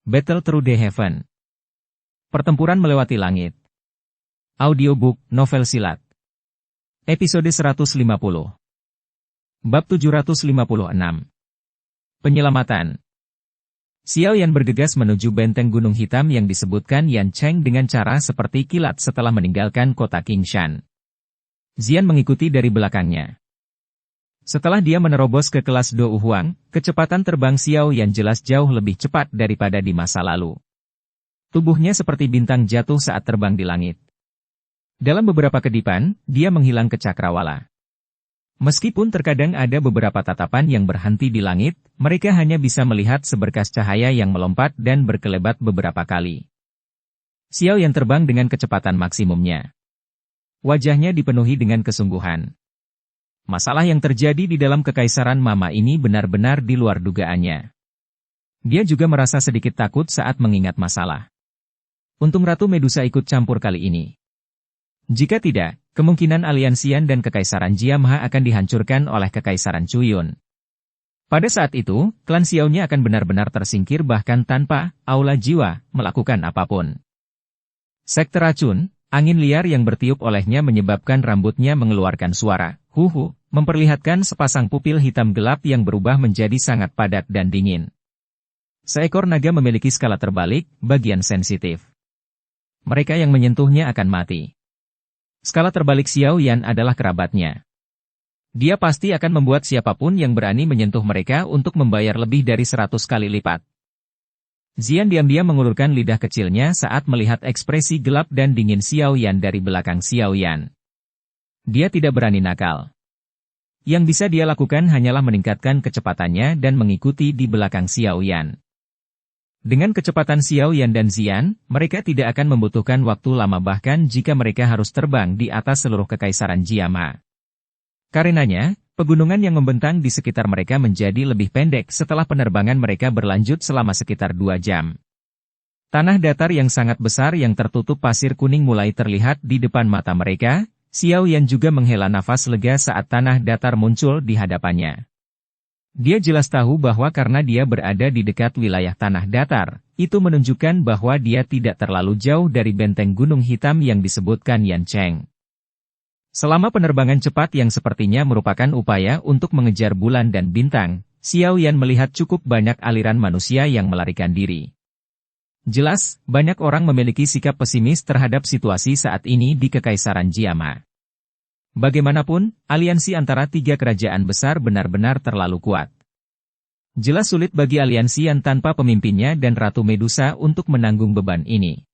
Battle Through the Heaven. Pertempuran melewati langit. Audiobook, novel silat. Episode 150. Bab 756. Penyelamatan. Xiao Yan bergegas menuju benteng Gunung Hitam yang disebutkan Yan Cheng dengan cara seperti kilat setelah meninggalkan kota Qingshan. Xian mengikuti dari belakangnya. Setelah dia menerobos ke kelas Dou Huang, kecepatan terbang Xiao Yan jelas jauh lebih cepat daripada di masa lalu. Tubuhnya seperti bintang jatuh saat terbang di langit. Dalam beberapa kedipan, dia menghilang ke cakrawala. Meskipun terkadang ada beberapa tatapan yang berhenti di langit, mereka hanya bisa melihat seberkas cahaya yang melompat dan berkelebat beberapa kali. Xiao Yan terbang dengan kecepatan maksimumnya. Wajahnya dipenuhi dengan kesungguhan. Masalah yang terjadi di dalam kekaisaran Mama ini benar-benar di luar dugaannya. Dia juga merasa sedikit takut saat mengingat masalah. Untung Ratu Medusa ikut campur kali ini. Jika tidak, kemungkinan aliansian dan kekaisaran Jiamha akan dihancurkan oleh kekaisaran Chuyun. Pada saat itu, klan Xiaonya akan benar-benar tersingkir bahkan tanpa aula jiwa melakukan apapun. Sekte racun, angin liar yang bertiup olehnya menyebabkan rambutnya mengeluarkan suara huhu, memperlihatkan sepasang pupil hitam gelap yang berubah menjadi sangat padat dan dingin. Seekor naga memiliki skala terbalik, bagian sensitif. Mereka yang menyentuhnya akan mati. Skala terbalik Xiao Yan adalah kerabatnya. Dia pasti akan membuat siapapun yang berani menyentuh mereka untuk membayar lebih dari 100 kali lipat. Xian diam-diam mengulurkan lidah kecilnya saat melihat ekspresi gelap dan dingin Xiao Yan dari belakang Xiao Yan. Dia tidak berani nakal. Yang bisa dia lakukan hanyalah meningkatkan kecepatannya dan mengikuti di belakang Xiao Yan. Dengan kecepatan Xiao Yan dan Xian, mereka tidak akan membutuhkan waktu lama bahkan jika mereka harus terbang di atas seluruh kekaisaran Jiamha. Karenanya, pegunungan yang membentang di sekitar mereka menjadi lebih pendek setelah penerbangan mereka berlanjut selama sekitar 2 jam. Tanah datar yang sangat besar yang tertutup pasir kuning mulai terlihat di depan mata mereka. Xiao Yan juga menghela nafas lega saat tanah datar muncul di hadapannya. Dia jelas tahu bahwa karena dia berada di dekat wilayah tanah datar, itu menunjukkan bahwa dia tidak terlalu jauh dari benteng Gunung Hitam yang disebutkan Yan Cheng. Selama penerbangan cepat yang sepertinya merupakan upaya untuk mengejar bulan dan bintang, Xiao Yan melihat cukup banyak aliran manusia yang melarikan diri. Jelas, banyak orang memiliki sikap pesimis terhadap situasi saat ini di Kekaisaran Jiamha. Bagaimanapun, aliansi antara 3 kerajaan besar benar-benar terlalu kuat. Jelas sulit bagi aliansi yang tanpa pemimpinnya dan Ratu Medusa untuk menanggung beban ini.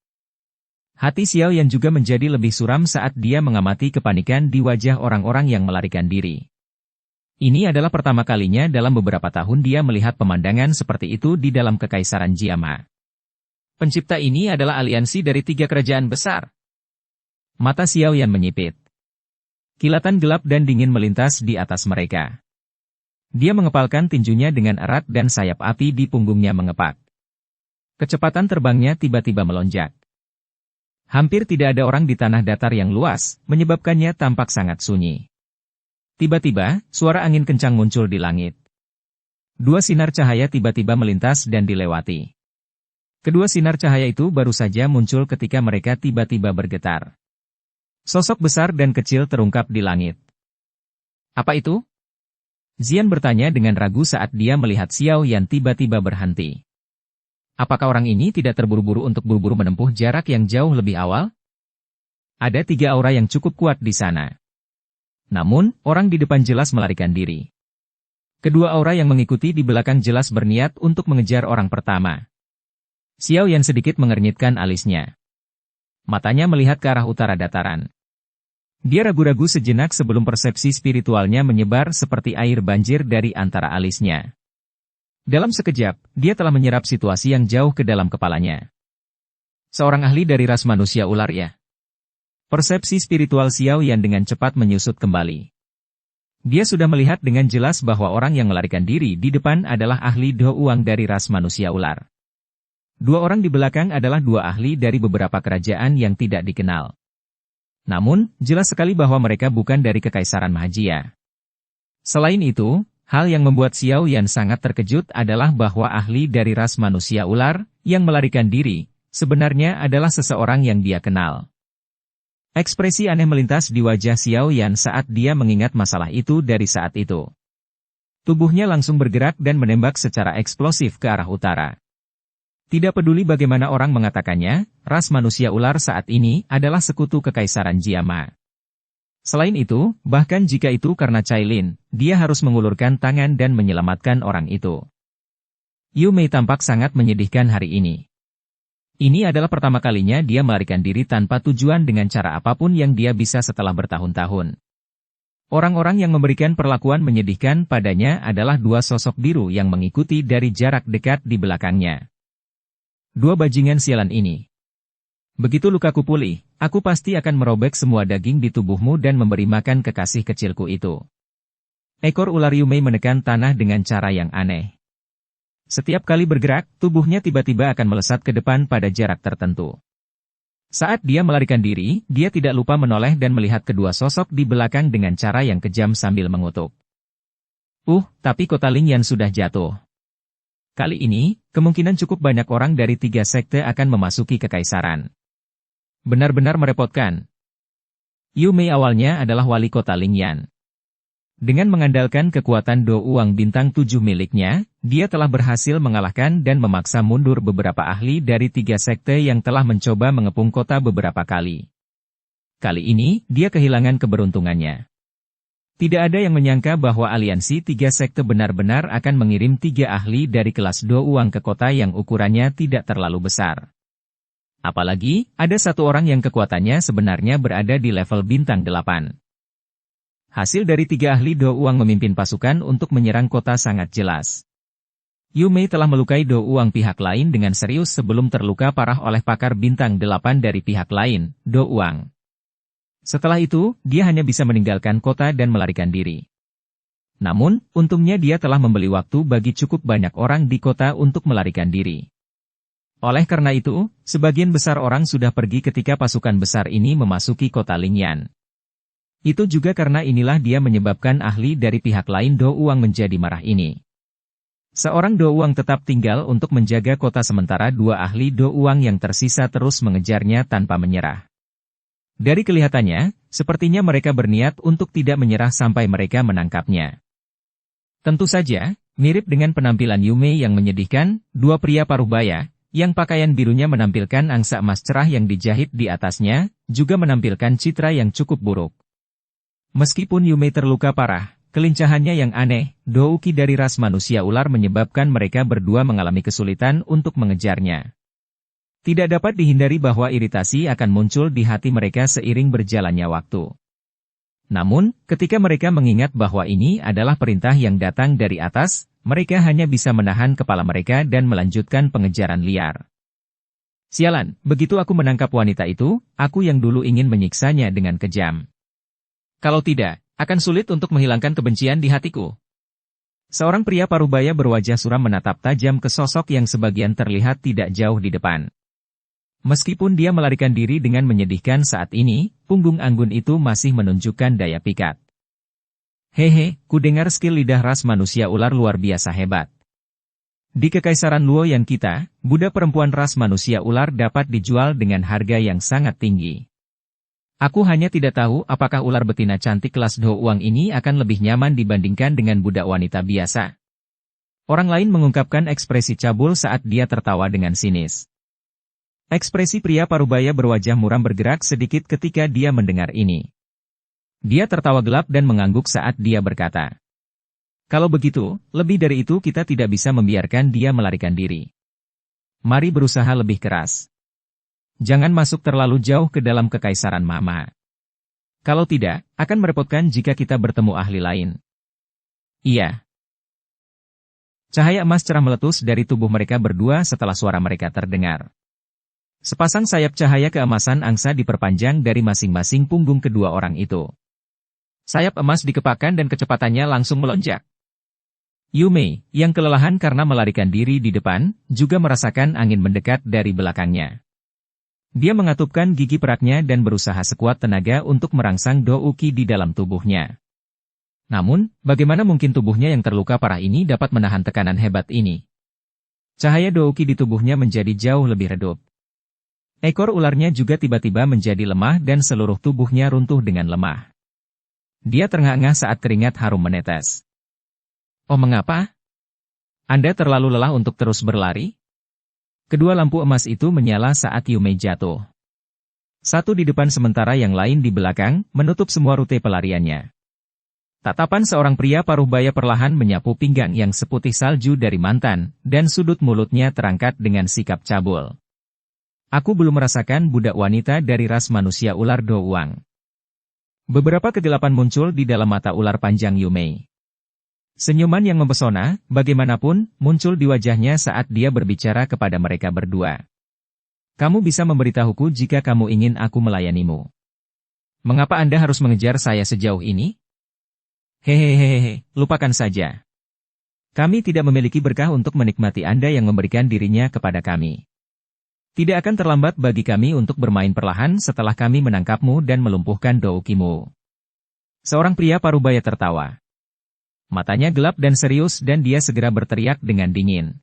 Hati Xiao Yan juga menjadi lebih suram saat dia mengamati kepanikan di wajah orang-orang yang melarikan diri. Ini adalah pertama kalinya dalam beberapa tahun dia melihat pemandangan seperti itu di dalam Kekaisaran Jiamha. Pencipta ini adalah aliansi dari 3 kerajaan besar. Mata Xiao Yan menyipit. Kilatan gelap dan dingin melintas di atas mereka. Dia mengepalkan tinjunya dengan erat dan sayap api di punggungnya mengepak. Kecepatan terbangnya tiba-tiba melonjak. Hampir tidak ada orang di tanah datar yang luas, menyebabkannya tampak sangat sunyi. Tiba-tiba, suara angin kencang muncul di langit. 2 sinar cahaya tiba-tiba melintas dan dilewati. Kedua sinar cahaya itu baru saja muncul ketika mereka tiba-tiba bergetar. Sosok besar dan kecil terungkap di langit. Apa itu? Xian bertanya dengan ragu saat dia melihat Xiao Yan tiba-tiba berhenti. Apakah orang ini tidak terburu-buru untuk buru-buru menempuh jarak yang jauh lebih awal? Ada 3 aura yang cukup kuat di sana. Namun, orang di depan jelas melarikan diri. Kedua aura yang mengikuti di belakang jelas berniat untuk mengejar orang pertama. Xiao Yan sedikit mengernyitkan alisnya. Matanya melihat ke arah utara dataran. Dia ragu-ragu sejenak sebelum persepsi spiritualnya menyebar seperti air banjir dari antara alisnya. Dalam sekejap, dia telah menyerap situasi yang jauh ke dalam kepalanya. Seorang ahli dari ras manusia ular ya. Persepsi spiritual Xiao Yan dengan cepat menyusut kembali. Dia sudah melihat dengan jelas bahwa orang yang melarikan diri di depan adalah ahli Dou Huang dari ras manusia ular. 2 orang di belakang adalah 2 ahli dari beberapa kerajaan yang tidak dikenal. Namun, jelas sekali bahwa mereka bukan dari Kekaisaran Mahajia. Selain itu, Hal yang membuat Xiao Yan sangat terkejut adalah bahwa ahli dari ras manusia ular, yang melarikan diri, sebenarnya adalah seseorang yang dia kenal. Ekspresi aneh melintas di wajah Xiao Yan saat dia mengingat masalah itu dari saat itu. Tubuhnya langsung bergerak dan menembak secara eksplosif ke arah utara. Tidak peduli bagaimana orang mengatakannya, ras manusia ular saat ini adalah sekutu kekaisaran Jiama. Selain itu, bahkan jika itu karena Cailin, dia harus mengulurkan tangan dan menyelamatkan orang itu. Yu Mei tampak sangat menyedihkan hari ini. Ini adalah pertama kalinya dia melarikan diri tanpa tujuan dengan cara apapun yang dia bisa setelah bertahun-tahun. Orang-orang yang memberikan perlakuan menyedihkan padanya adalah dua sosok biru yang mengikuti dari jarak dekat di belakangnya. Dua bajingan sialan ini. Begitu lukaku pulih, aku pasti akan merobek semua daging di tubuhmu dan memberi makan kekasih kecilku itu. Ekor ular Yu Mei menekan tanah dengan cara yang aneh. Setiap kali bergerak, tubuhnya tiba-tiba akan melesat ke depan pada jarak tertentu. Saat dia melarikan diri, dia tidak lupa menoleh dan melihat kedua sosok di belakang dengan cara yang kejam sambil mengutuk. Tapi kota Lingyan sudah jatuh. Kali ini, kemungkinan cukup banyak orang dari 3 sekte akan memasuki kekaisaran. Benar-benar merepotkan. Yu Mei awalnya adalah wali kota Lingyan. Dengan mengandalkan kekuatan Do Uang bintang 7 miliknya, dia telah berhasil mengalahkan dan memaksa mundur beberapa ahli dari 3 sekte yang telah mencoba mengepung kota beberapa kali. Kali ini, dia kehilangan keberuntungannya. Tidak ada yang menyangka bahwa aliansi 3 sekte benar-benar akan mengirim 3 ahli dari kelas Do Uang ke kota yang ukurannya tidak terlalu besar. Apalagi, ada satu orang yang kekuatannya sebenarnya berada di level bintang 8. Hasil dari 3 ahli Do Uang memimpin pasukan untuk menyerang kota sangat jelas. Yu Mei telah melukai Do Uang pihak lain dengan serius sebelum terluka parah oleh pakar bintang 8 dari pihak lain, Do Uang. Setelah itu, dia hanya bisa meninggalkan kota dan melarikan diri. Namun, untungnya dia telah membeli waktu bagi cukup banyak orang di kota untuk melarikan diri. Oleh karena itu, sebagian besar orang sudah pergi ketika pasukan besar ini memasuki kota Lingyan. Itu juga karena inilah dia menyebabkan ahli dari pihak lain Do Uang menjadi marah ini. Seorang Do Uang tetap tinggal untuk menjaga kota sementara 2 ahli Do Uang yang tersisa terus mengejarnya tanpa menyerah. Dari kelihatannya, sepertinya mereka berniat untuk tidak menyerah sampai mereka menangkapnya. Tentu saja, mirip dengan penampilan Yu Mei yang menyedihkan, 2 pria parubaya, yang pakaian birunya menampilkan angsa emas cerah yang dijahit di atasnya, juga menampilkan citra yang cukup buruk. Meskipun Yu Mei terluka parah, kelincahannya yang aneh, Douki dari ras manusia ular menyebabkan mereka berdua mengalami kesulitan untuk mengejarnya. Tidak dapat dihindari bahwa iritasi akan muncul di hati mereka seiring berjalannya waktu. Namun, ketika mereka mengingat bahwa ini adalah perintah yang datang dari atas, mereka hanya bisa menahan kepala mereka dan melanjutkan pengejaran liar. Sialan, begitu aku menangkap wanita itu, aku yang dulu ingin menyiksanya dengan kejam. Kalau tidak, akan sulit untuk menghilangkan kebencian di hatiku. Seorang pria parubaya berwajah suram menatap tajam ke sosok yang sebagian terlihat tidak jauh di depan. Meskipun dia melarikan diri dengan menyedihkan saat ini, punggung anggun itu masih menunjukkan daya pikat. Hehe, ku dengar skill lidah ras manusia ular luar biasa hebat. Di Kekaisaran Luoyan kita, budak perempuan ras manusia ular dapat dijual dengan harga yang sangat tinggi. Aku hanya tidak tahu apakah ular betina cantik kelas Do Uang ini akan lebih nyaman dibandingkan dengan budak wanita biasa. Orang lain mengungkapkan ekspresi cabul saat dia tertawa dengan sinis. Ekspresi pria parubaya berwajah muram bergerak sedikit ketika dia mendengar ini. Dia tertawa gelap dan mengangguk saat dia berkata, "Kalau begitu, lebih dari itu kita tidak bisa membiarkan dia melarikan diri. Mari berusaha lebih keras. Jangan masuk terlalu jauh ke dalam kekaisaran Mama. Kalau tidak, akan merepotkan jika kita bertemu ahli lain." Iya. Cahaya emas cerah meletus dari tubuh mereka berdua setelah suara mereka terdengar. Sepasang sayap cahaya keemasan angsa diperpanjang dari masing-masing punggung kedua orang itu. Sayap emas dikepakkan dan kecepatannya langsung melonjak. Yu Mei, yang kelelahan karena melarikan diri di depan, juga merasakan angin mendekat dari belakangnya. Dia mengatupkan gigi peraknya dan berusaha sekuat tenaga untuk merangsang Douki di dalam tubuhnya. Namun, bagaimana mungkin tubuhnya yang terluka parah ini dapat menahan tekanan hebat ini? Cahaya Douki di tubuhnya menjadi jauh lebih redup. Ekor ularnya juga tiba-tiba menjadi lemah dan seluruh tubuhnya runtuh dengan lemah. Dia terengah-engah saat keringat harum menetes. Oh, mengapa? Anda terlalu lelah untuk terus berlari? Kedua lampu emas itu menyala saat Yumei jatuh. Satu di depan sementara yang lain di belakang, menutup semua rute pelariannya. Tatapan seorang pria paruh baya perlahan menyapu pinggang yang seputih salju dari mantan, dan sudut mulutnya terangkat dengan sikap cabul. Aku belum merasakan budak wanita dari ras manusia ular Douang. Beberapa kegelapan muncul di dalam mata ular panjang Yumei. Senyuman yang mempesona, bagaimanapun, muncul di wajahnya saat dia berbicara kepada mereka berdua. Kamu bisa memberitahuku jika kamu ingin aku melayanimu. Mengapa Anda harus mengejar saya sejauh ini? Hehehehe, lupakan saja. Kami tidak memiliki berkah untuk menikmati Anda yang memberikan dirinya kepada kami. Tidak akan terlambat bagi kami untuk bermain perlahan setelah kami menangkapmu dan melumpuhkan Doukimu. Seorang pria parubaya tertawa. Matanya gelap dan serius dan dia segera berteriak dengan dingin.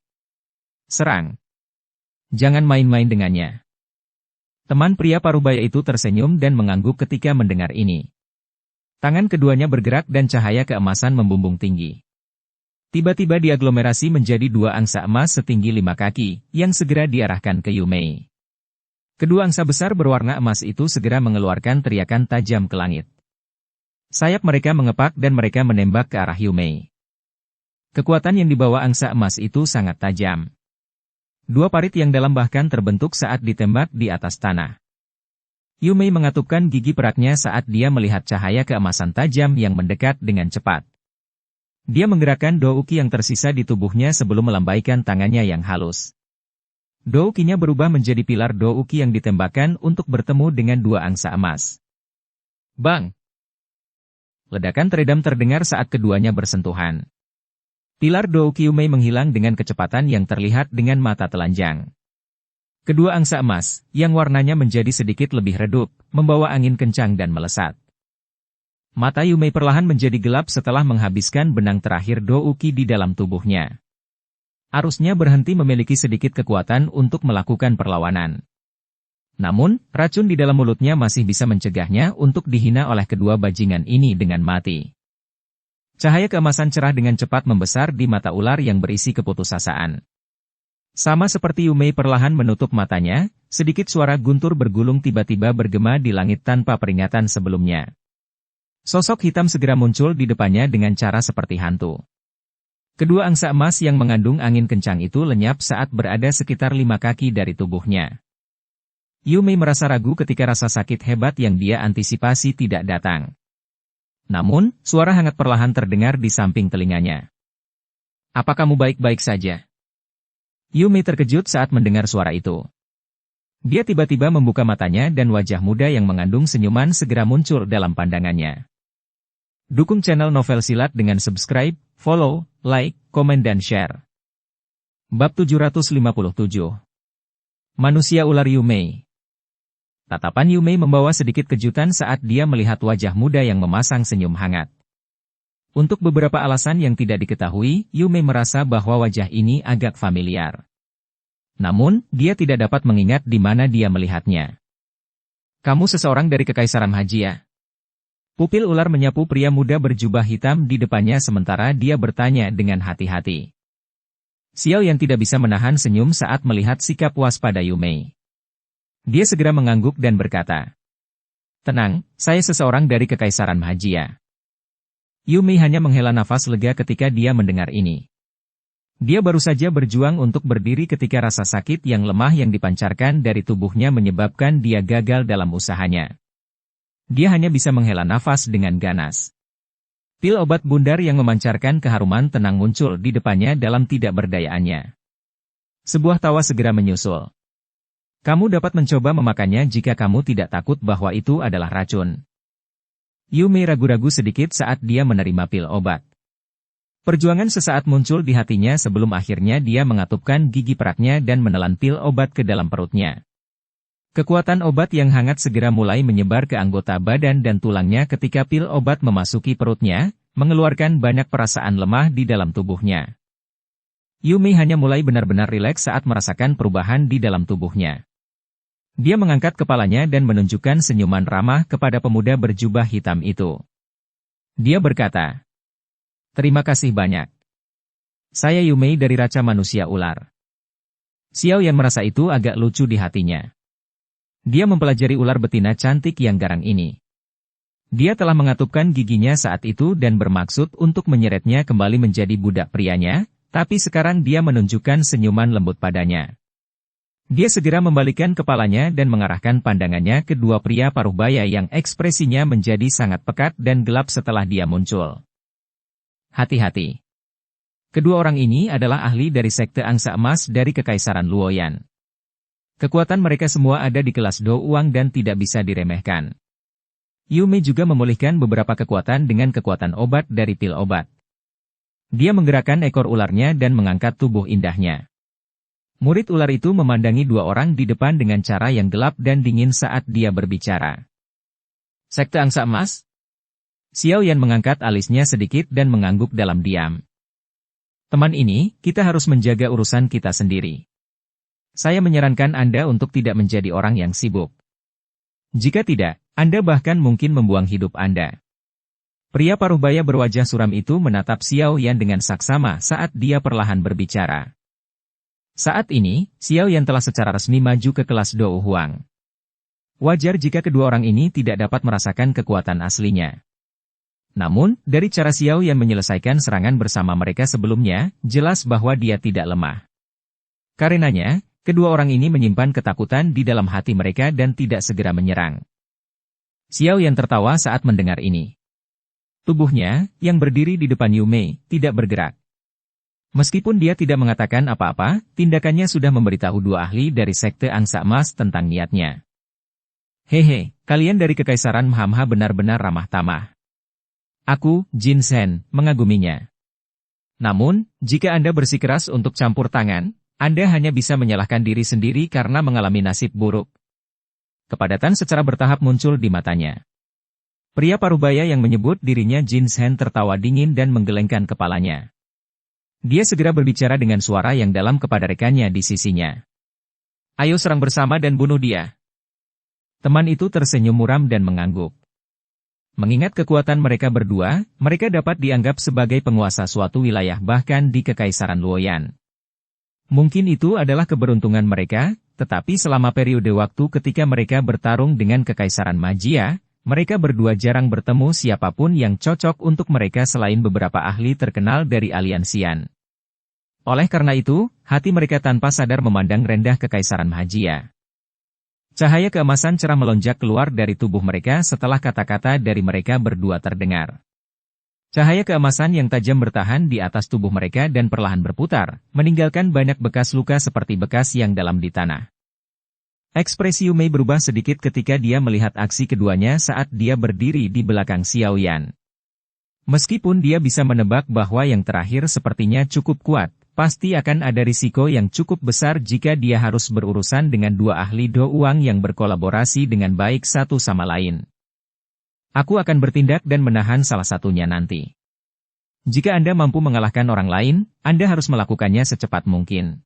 Serang. Jangan main-main dengannya. Teman pria parubaya itu tersenyum dan mengangguk ketika mendengar ini. Tangan keduanya bergerak dan cahaya keemasan membumbung tinggi. Tiba-tiba diaglomerasi menjadi dua angsa emas setinggi 5 kaki, yang segera diarahkan ke Yumei. Kedua angsa besar berwarna emas itu segera mengeluarkan teriakan tajam ke langit. Sayap mereka mengepak dan mereka menembak ke arah Yumei. Kekuatan yang dibawa angsa emas itu sangat tajam. Dua parit yang dalam bahkan terbentuk saat ditembak di atas tanah. Yumei mengatupkan gigi peraknya saat dia melihat cahaya keemasan tajam yang mendekat dengan cepat. Dia menggerakkan Douki yang tersisa di tubuhnya sebelum melambaikan tangannya yang halus. Doukinya berubah menjadi pilar Douki yang ditembakkan untuk bertemu dengan dua angsa emas. Bang! Ledakan teredam terdengar saat keduanya bersentuhan. Pilar Douki Yumei menghilang dengan kecepatan yang terlihat dengan mata telanjang. Kedua angsa emas, yang warnanya menjadi sedikit lebih redup, membawa angin kencang dan melesat. Mata Yumei perlahan menjadi gelap setelah menghabiskan benang terakhir Douki di dalam tubuhnya. Arusnya berhenti memiliki sedikit kekuatan untuk melakukan perlawanan. Namun, racun di dalam mulutnya masih bisa mencegahnya untuk dihina oleh kedua bajingan ini dengan mati. Cahaya keemasan cerah dengan cepat membesar di mata ular yang berisi keputusasaan. Sama seperti Yumei perlahan menutup matanya, sedikit suara guntur bergulung tiba-tiba bergema di langit tanpa peringatan sebelumnya. Sosok hitam segera muncul di depannya dengan cara seperti hantu. Kedua angsa emas yang mengandung angin kencang itu lenyap saat berada sekitar 5 kaki dari tubuhnya. Yumei merasa ragu ketika rasa sakit hebat yang dia antisipasi tidak datang. Namun, suara hangat perlahan terdengar di samping telinganya. Apa kamu baik-baik saja? Yumei terkejut saat mendengar suara itu. Dia tiba-tiba membuka matanya dan wajah muda yang mengandung senyuman segera muncul dalam pandangannya. Dukung channel Novel Silat dengan subscribe, follow, like, komen dan share. Bab 757. Manusia Ular Yumei. Tatapan Yumei membawa sedikit kejutan saat dia melihat wajah muda yang memasang senyum hangat. Untuk beberapa alasan yang tidak diketahui, Yumei merasa bahwa wajah ini agak familiar. Namun, dia tidak dapat mengingat di mana dia melihatnya. Kamu seseorang dari Kekaisaran Hajia? Pupil ular menyapu pria muda berjubah hitam di depannya sementara dia bertanya dengan hati-hati. Xiao yang tidak bisa menahan senyum saat melihat sikap waspada Yumei. Dia segera mengangguk dan berkata, "Tenang, saya seseorang dari Kekaisaran Hajia." Yumei hanya menghela nafas lega ketika dia mendengar ini. Dia baru saja berjuang untuk berdiri ketika rasa sakit yang lemah yang dipancarkan dari tubuhnya menyebabkan dia gagal dalam usahanya. Dia hanya bisa menghela nafas dengan ganas. Pil obat bundar yang memancarkan keharuman tenang muncul di depannya dalam tidak berdayaannya. Sebuah tawa segera menyusul. Kamu dapat mencoba memakannya jika kamu tidak takut bahwa itu adalah racun. Yumei ragu-ragu sedikit saat dia menerima pil obat. Perjuangan sesaat muncul di hatinya sebelum akhirnya dia mengatupkan gigi peraknya dan menelan pil obat ke dalam perutnya. Kekuatan obat yang hangat segera mulai menyebar ke anggota badan dan tulangnya ketika pil obat memasuki perutnya, mengeluarkan banyak perasaan lemah di dalam tubuhnya. Yumei hanya mulai benar-benar rileks saat merasakan perubahan di dalam tubuhnya. Dia mengangkat kepalanya dan menunjukkan senyuman ramah kepada pemuda berjubah hitam itu. Dia berkata, "Terima kasih banyak. Saya Yumei dari Raja Manusia Ular." Xiao Yan merasa itu agak lucu di hatinya. Dia mempelajari ular betina cantik yang garang ini. Dia telah mengatupkan giginya saat itu dan bermaksud untuk menyeretnya kembali menjadi budak prianya, tapi sekarang dia menunjukkan senyuman lembut padanya. Dia segera membalikkan kepalanya dan mengarahkan pandangannya ke dua pria paruh baya yang ekspresinya menjadi sangat pekat dan gelap setelah dia muncul. Hati-hati. Kedua orang ini adalah ahli dari Sekte Angsa Emas dari Kekaisaran Luoyan. Kekuatan mereka semua ada di kelas Do Uang dan tidak bisa diremehkan. Yumei juga memulihkan beberapa kekuatan dengan kekuatan obat dari pil obat. Dia menggerakkan ekor ularnya dan mengangkat tubuh indahnya. Murid ular itu memandangi dua orang di depan dengan cara yang gelap dan dingin saat dia berbicara. Sekte Angsa Emas? Xiao Yan mengangkat alisnya sedikit dan mengangguk dalam diam. Teman ini, kita harus menjaga urusan kita sendiri. Saya menyarankan Anda untuk tidak menjadi orang yang sibuk. Jika tidak, Anda bahkan mungkin membuang hidup Anda. Pria paruh baya berwajah suram itu menatap Xiao Yan dengan saksama saat dia perlahan berbicara. Saat ini, Xiao Yan telah secara resmi maju ke kelas Dou Huang. Wajar jika kedua orang ini tidak dapat merasakan kekuatan aslinya. Namun, dari cara Xiao Yan menyelesaikan serangan bersama mereka sebelumnya, jelas bahwa dia tidak lemah. Karenanya, kedua orang ini menyimpan ketakutan di dalam hati mereka dan tidak segera menyerang. Xiao Yan tertawa saat mendengar ini. Tubuhnya, yang berdiri di depan Yumei, tidak bergerak. Meskipun dia tidak mengatakan apa-apa, tindakannya sudah memberitahu dua ahli dari Sekte Angsa Emas tentang niatnya. Hehe, kalian dari Kekaisaran Mahamha benar-benar ramah tamah. Aku, Jin Shen, mengaguminya. Namun, jika Anda bersikeras untuk campur tangan, Anda hanya bisa menyalahkan diri sendiri karena mengalami nasib buruk. Kepadatan secara bertahap muncul di matanya. Pria parubaya yang menyebut dirinya Jin Shen tertawa dingin dan menggelengkan kepalanya. Dia segera berbicara dengan suara yang dalam kepada rekannya di sisinya. Ayo serang bersama dan bunuh dia. Teman itu tersenyum muram dan mengangguk. Mengingat kekuatan mereka berdua, mereka dapat dianggap sebagai penguasa suatu wilayah bahkan di Kekaisaran Luoyan. Mungkin itu adalah keberuntungan mereka, tetapi selama periode waktu ketika mereka bertarung dengan Kekaisaran Magia, mereka berdua jarang bertemu siapapun yang cocok untuk mereka selain beberapa ahli terkenal dari aliansian. Oleh karena itu, hati mereka tanpa sadar memandang rendah Kekaisaran Magia. Cahaya keemasan cerah melonjak keluar dari tubuh mereka setelah kata-kata dari mereka berdua terdengar. Cahaya keemasan yang tajam bertahan di atas tubuh mereka dan perlahan berputar, meninggalkan banyak bekas luka seperti bekas yang dalam di tanah. Ekspresi Yumei berubah sedikit ketika dia melihat aksi keduanya saat dia berdiri di belakang Xiao Yan. Meskipun dia bisa menebak bahwa yang terakhir sepertinya cukup kuat, pasti akan ada risiko yang cukup besar jika dia harus berurusan dengan dua ahli Do Uang yang berkolaborasi dengan baik satu sama lain. Aku akan bertindak dan menahan salah satunya nanti. Jika Anda mampu mengalahkan orang lain, Anda harus melakukannya secepat mungkin.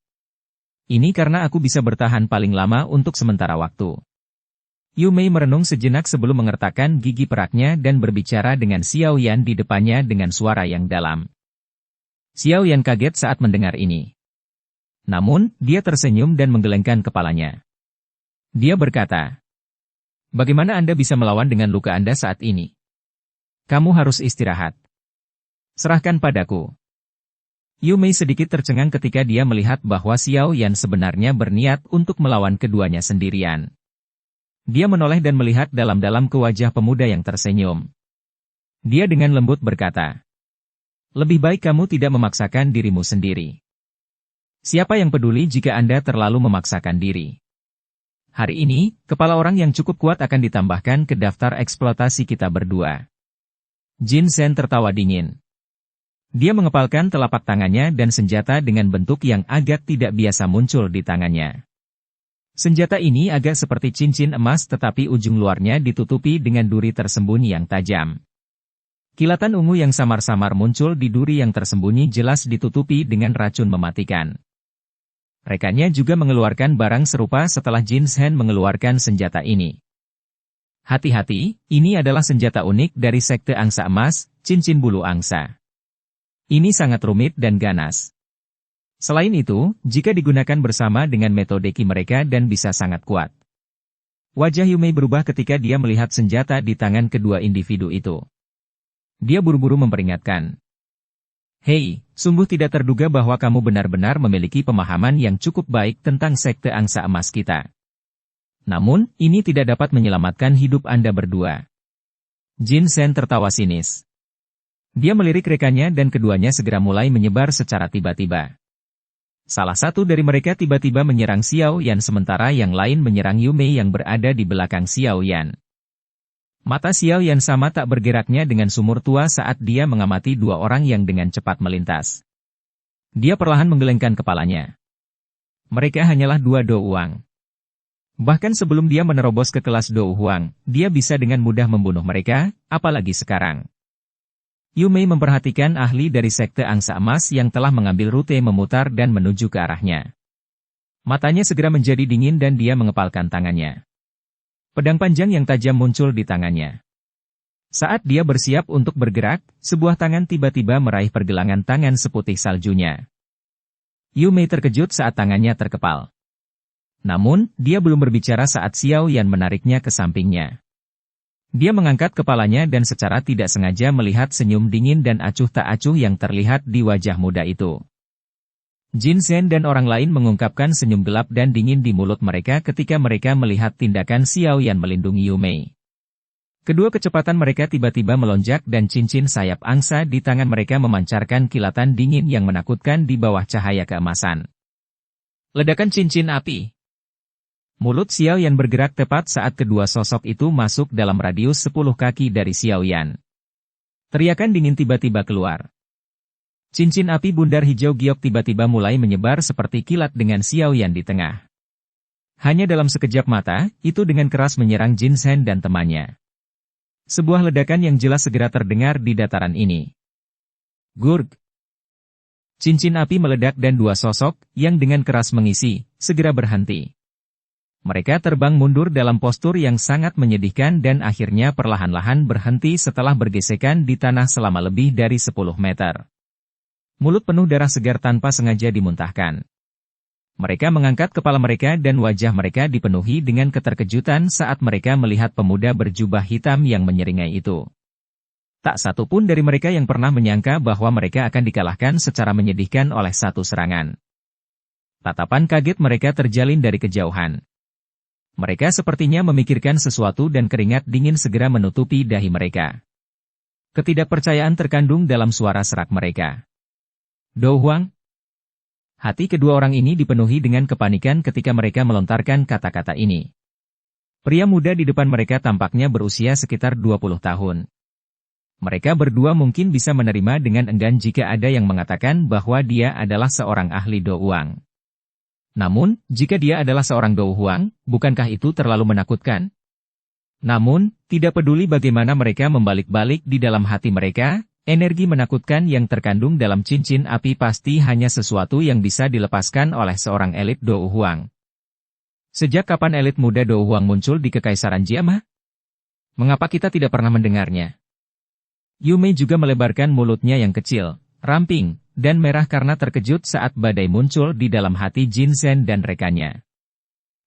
Ini karena aku bisa bertahan paling lama untuk sementara waktu. Yumei merenung sejenak sebelum mengertakkan gigi peraknya dan berbicara dengan Xiao Yan di depannya dengan suara yang dalam. Xiao Yan kaget saat mendengar ini. Namun, dia tersenyum dan menggelengkan kepalanya. Dia berkata, "Bagaimana Anda bisa melawan dengan luka Anda saat ini? Kamu harus istirahat. Serahkan padaku." Yumei sedikit tercengang ketika dia melihat bahwa Xiao Yan sebenarnya berniat untuk melawan keduanya sendirian. Dia menoleh dan melihat dalam-dalam ke wajah pemuda yang tersenyum. Dia dengan lembut berkata, "Lebih baik kamu tidak memaksakan dirimu sendiri. Siapa yang peduli jika Anda terlalu memaksakan diri? Hari ini, kepala orang yang cukup kuat akan ditambahkan ke daftar eksploitasi kita berdua." Jin Shen tertawa dingin. Dia mengepalkan telapak tangannya dan senjata dengan bentuk yang agak tidak biasa muncul di tangannya. Senjata ini agak seperti cincin emas tetapi ujung luarnya ditutupi dengan duri tersembunyi yang tajam. Kilatan ungu yang samar-samar muncul di duri yang tersembunyi jelas ditutupi dengan racun mematikan. Rekannya juga mengeluarkan barang serupa setelah Jin Shen mengeluarkan senjata ini. Hati-hati, ini adalah senjata unik dari Sekte Angsa Emas, cincin bulu angsa. Ini sangat rumit dan ganas. Selain itu, jika digunakan bersama dengan metode ki mereka dan bisa sangat kuat. Wajah Yu Mei berubah ketika dia melihat senjata di tangan kedua individu itu. Dia buru-buru memperingatkan. Hei, sungguh tidak terduga bahwa kamu benar-benar memiliki pemahaman yang cukup baik tentang Sekte Angsa Emas kita. Namun, ini tidak dapat menyelamatkan hidup Anda berdua. Jin Shen tertawa sinis. Dia melirik rekannya dan keduanya segera mulai menyebar secara tiba-tiba. Salah satu dari mereka tiba-tiba menyerang Xiao Yan sementara yang lain menyerang Yu Mei yang berada di belakang Xiao Yan. Mata Xiao Yan sama tak bergeraknya dengan sumur tua saat dia mengamati dua orang yang dengan cepat melintas. Dia perlahan menggelengkan kepalanya. Mereka hanyalah dua Do Huang. Bahkan sebelum dia menerobos ke kelas Do Huang, dia bisa dengan mudah membunuh mereka, apalagi sekarang. Yu Mei memperhatikan ahli dari Sekte Angsa Emas yang telah mengambil rute memutar dan menuju ke arahnya. Matanya segera menjadi dingin dan dia mengepalkan tangannya. Pedang panjang yang tajam muncul di tangannya. Saat dia bersiap untuk bergerak, sebuah tangan tiba-tiba meraih pergelangan tangan seputih saljunya. Yu Mei terkejut saat tangannya terkepal. Namun, dia belum berbicara saat Xiao Yan menariknya ke sampingnya. Dia mengangkat kepalanya dan secara tidak sengaja melihat senyum dingin dan acuh tak acuh yang terlihat di wajah muda itu. Jin Shen dan orang lain mengungkapkan senyum gelap dan dingin di mulut mereka ketika mereka melihat tindakan Xiao Yan melindungi Yu Mei. Kedua kecepatan mereka tiba-tiba melonjak dan cincin sayap angsa di tangan mereka memancarkan kilatan dingin yang menakutkan di bawah cahaya keemasan. Ledakan cincin api. Mulut Xiao Yan bergerak tepat saat kedua sosok itu masuk dalam radius 10 kaki dari Xiao Yan. Teriakan dingin tiba-tiba keluar. Cincin api bundar hijau giok tiba-tiba mulai menyebar seperti kilat dengan Xiao Yan di tengah. Hanya dalam sekejap mata, itu dengan keras menyerang Jin Shen dan temannya. Sebuah ledakan yang jelas segera terdengar di dataran ini. Gurg! Cincin api meledak dan dua sosok, yang dengan keras mengisi, segera berhenti. Mereka terbang mundur dalam postur yang sangat menyedihkan dan akhirnya perlahan-lahan berhenti setelah bergesekan di tanah selama lebih dari 10 meter. Mulut penuh darah segar tanpa sengaja dimuntahkan. Mereka mengangkat kepala mereka dan wajah mereka dipenuhi dengan keterkejutan saat mereka melihat pemuda berjubah hitam yang menyeringai itu. Tak satu pun dari mereka yang pernah menyangka bahwa mereka akan dikalahkan secara menyedihkan oleh satu serangan. Tatapan kaget mereka terjalin dari kejauhan. Mereka sepertinya memikirkan sesuatu dan keringat dingin segera menutupi dahi mereka. Ketidakpercayaan terkandung dalam suara serak mereka. Do Huang? Hati kedua orang ini dipenuhi dengan kepanikan ketika mereka melontarkan kata-kata ini. Pria muda di depan mereka tampaknya berusia sekitar 20 tahun. Mereka berdua mungkin bisa menerima dengan enggan jika ada yang mengatakan bahwa dia adalah seorang ahli Do Huang. Namun, jika dia adalah seorang Do Huang, bukankah itu terlalu menakutkan? Namun, tidak peduli bagaimana mereka membalik-balik di dalam hati mereka, energi menakutkan yang terkandung dalam cincin api pasti hanya sesuatu yang bisa dilepaskan oleh seorang elit Do Huang. Sejak kapan elit muda Do Huang muncul di Kekaisaran Jiama? Mengapa kita tidak pernah mendengarnya? Yu Mei juga melebarkan mulutnya yang kecil, ramping, dan merah karena terkejut saat badai muncul di dalam hati Jin Shen dan rekannya.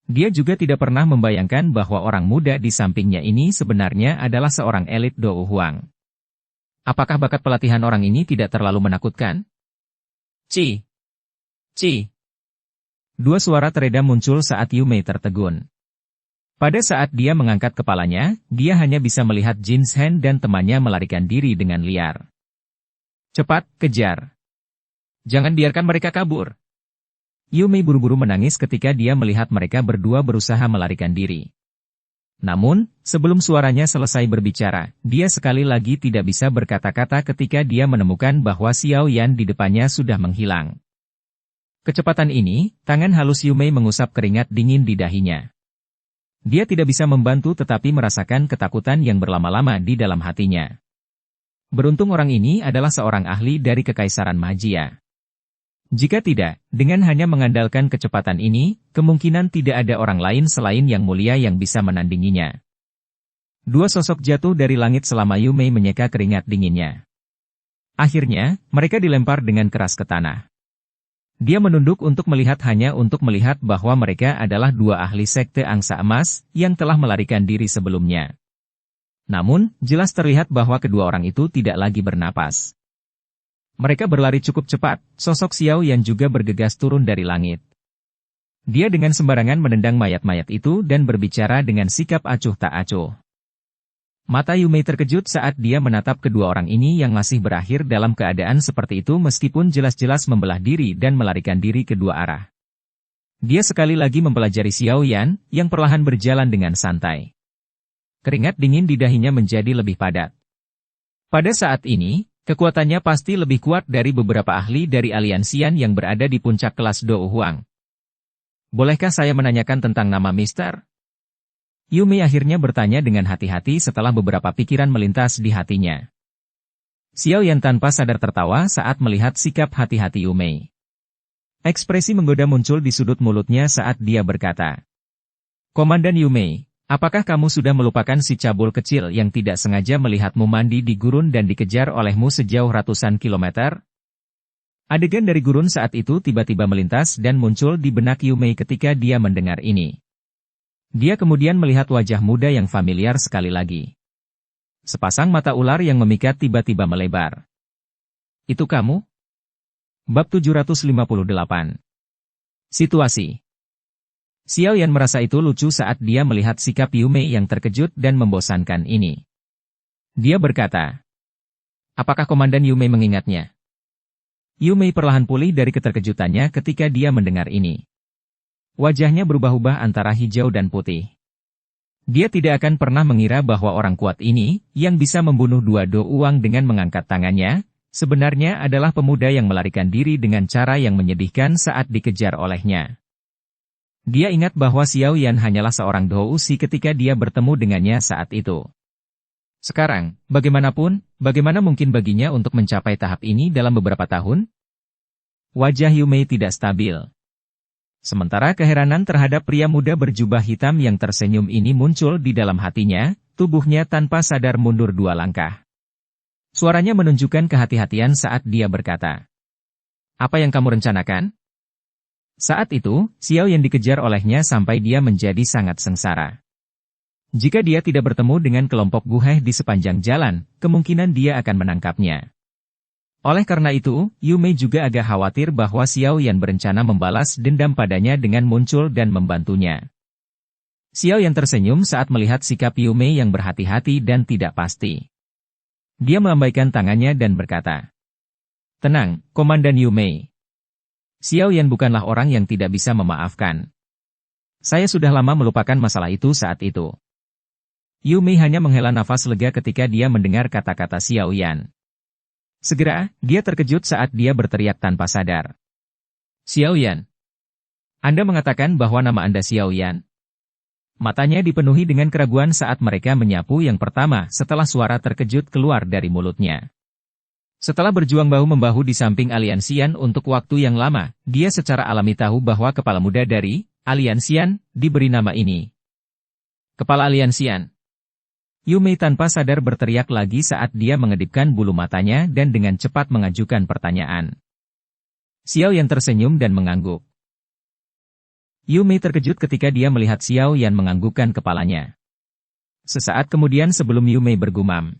Dia juga tidak pernah membayangkan bahwa orang muda di sampingnya ini sebenarnya adalah seorang elit Do Huang. Apakah bakat pelatihan orang ini tidak terlalu menakutkan? Ci! Ci! Dua suara teredam muncul saat Yu Mei tertegun. Pada saat dia mengangkat kepalanya, dia hanya bisa melihat Jin Shen dan temannya melarikan diri dengan liar. Cepat, kejar! Jangan biarkan mereka kabur! Yu Mei buru-buru menangis ketika dia melihat mereka berdua berusaha melarikan diri. Namun, sebelum suaranya selesai berbicara, dia sekali lagi tidak bisa berkata-kata ketika dia menemukan bahwa Xiao Yan di depannya sudah menghilang. Kecepatan ini, tangan halus Yu Mei mengusap keringat dingin di dahinya. Dia tidak bisa membantu tetapi merasakan ketakutan yang berlama-lama di dalam hatinya. Beruntung orang ini adalah seorang ahli dari Kekaisaran Magia. Jika tidak, dengan hanya mengandalkan kecepatan ini, kemungkinan tidak ada orang lain selain Yang Mulia yang bisa menandinginya. Dua sosok jatuh dari langit selama Yu Mei menyeka keringat dinginnya. Akhirnya, mereka dilempar dengan keras ke tanah. Dia menunduk untuk melihat hanya untuk melihat bahwa mereka adalah dua ahli sekte angsa emas yang telah melarikan diri sebelumnya. Namun, jelas terlihat bahwa kedua orang itu tidak lagi bernapas. Mereka berlari cukup cepat, sosok Xiao Yan juga bergegas turun dari langit. Dia dengan sembarangan menendang mayat-mayat itu dan berbicara dengan sikap acuh tak acuh. Mata Yu Mei terkejut saat dia menatap kedua orang ini yang masih berakhir dalam keadaan seperti itu meskipun jelas-jelas membelah diri dan melarikan diri ke dua arah. Dia sekali lagi mempelajari Xiao Yan, yang perlahan berjalan dengan santai. Keringat dingin di dahinya menjadi lebih padat. Pada saat ini, kekuatannya pasti lebih kuat dari beberapa ahli dari aliansian yang berada di puncak kelas Dou Huang. Bolehkah saya menanyakan tentang nama Mister? Yu Mei akhirnya bertanya dengan hati-hati setelah beberapa pikiran melintas di hatinya. Xiao Yan tanpa sadar tertawa saat melihat sikap hati-hati Yu Mei. Ekspresi menggoda muncul di sudut mulutnya saat dia berkata, "Komandan Yu Mei, apakah kamu sudah melupakan si cabul kecil yang tidak sengaja melihatmu mandi di gurun dan dikejar olehmu sejauh ratusan kilometer?" Adegan dari gurun saat itu tiba-tiba melintas dan muncul di benak Yu Mei ketika dia mendengar ini. Dia kemudian melihat wajah muda yang familiar sekali lagi. Sepasang mata ular yang memikat tiba-tiba melebar. "Itu kamu?" Bab 758. Situasi. Xiao Yan merasa itu lucu saat dia melihat sikap Yu Mei yang terkejut dan membosankan ini. Dia berkata, "Apakah Komandan Yu Mei mengingatnya?" Yu Mei perlahan pulih dari keterkejutannya ketika dia mendengar ini. Wajahnya berubah-ubah antara hijau dan putih. Dia tidak akan pernah mengira bahwa orang kuat ini, yang bisa membunuh dua Dou Huang dengan mengangkat tangannya, sebenarnya adalah pemuda yang melarikan diri dengan cara yang menyedihkan saat dikejar olehnya. Dia ingat bahwa Xiao Yan hanyalah seorang Dou Si ketika dia bertemu dengannya saat itu. Sekarang, bagaimanapun, bagaimana mungkin baginya untuk mencapai tahap ini dalam beberapa tahun? Wajah Yu Mei tidak stabil. Sementara keheranan terhadap pria muda berjubah hitam yang tersenyum ini muncul di dalam hatinya, tubuhnya tanpa sadar mundur dua langkah. Suaranya menunjukkan kehati-hatian saat dia berkata, "Apa yang kamu rencanakan?" Saat itu, Xiao yang dikejar olehnya sampai dia menjadi sangat sengsara. Jika dia tidak bertemu dengan kelompok Guheh di sepanjang jalan, kemungkinan dia akan menangkapnya. Oleh karena itu, Yu Mei juga agak khawatir bahwa Xiao Yan berencana membalas dendam padanya dengan muncul dan membantunya. Xiao Yan tersenyum saat melihat sikap Yu Mei yang berhati-hati dan tidak pasti. Dia melambaikan tangannya dan berkata, "Tenang, Komandan Yu Mei. Xiao Yan bukanlah orang yang tidak bisa memaafkan. Saya sudah lama melupakan masalah itu saat itu." Yu Mei hanya menghela nafas lega ketika dia mendengar kata-kata Xiao Yan. Segera, dia terkejut saat dia berteriak tanpa sadar. "Xiao Yan, Anda mengatakan bahwa nama Anda Xiao Yan?" Matanya dipenuhi dengan keraguan saat mereka menyapu yang pertama setelah suara terkejut keluar dari mulutnya. Setelah berjuang bahu-membahu di samping Aliansian untuk waktu yang lama, dia secara alami tahu bahwa kepala muda dari Aliansian diberi nama ini. Kepala Aliansian. Yu Mei tanpa sadar berteriak lagi saat dia mengedipkan bulu matanya dan dengan cepat mengajukan pertanyaan. Xiao Yan tersenyum dan mengangguk. Yu Mei terkejut ketika dia melihat Xiao Yan menganggukkan kepalanya. Sesaat kemudian sebelum Yu Mei bergumam,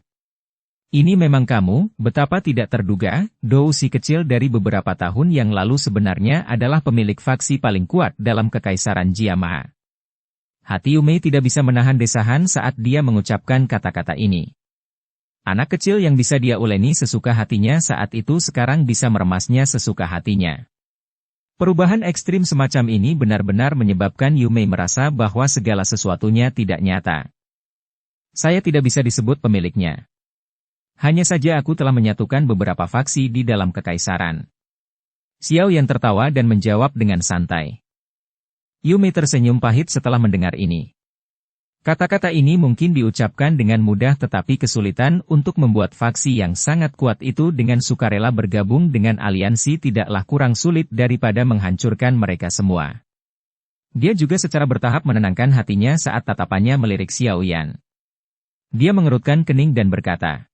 "Ini memang kamu, betapa tidak terduga, Dou Si kecil dari beberapa tahun yang lalu sebenarnya adalah pemilik faksi paling kuat dalam Kekaisaran Jiamaha." Hati Yu Mei tidak bisa menahan desahan saat dia mengucapkan kata-kata ini. Anak kecil yang bisa dia uleni sesuka hatinya saat itu sekarang bisa meremasnya sesuka hatinya. Perubahan ekstrim semacam ini benar-benar menyebabkan Yu Mei merasa bahwa segala sesuatunya tidak nyata. "Saya tidak bisa disebut pemiliknya. Hanya saja aku telah menyatukan beberapa faksi di dalam kekaisaran." Xiao Yan tertawa dan menjawab dengan santai. Yu Mei tersenyum pahit setelah mendengar ini. Kata-kata ini mungkin diucapkan dengan mudah tetapi kesulitan untuk membuat faksi yang sangat kuat itu dengan sukarela bergabung dengan aliansi tidaklah kurang sulit daripada menghancurkan mereka semua. Dia juga secara bertahap menenangkan hatinya saat tatapannya melirik Xiao Yan. Dia mengerutkan kening dan berkata,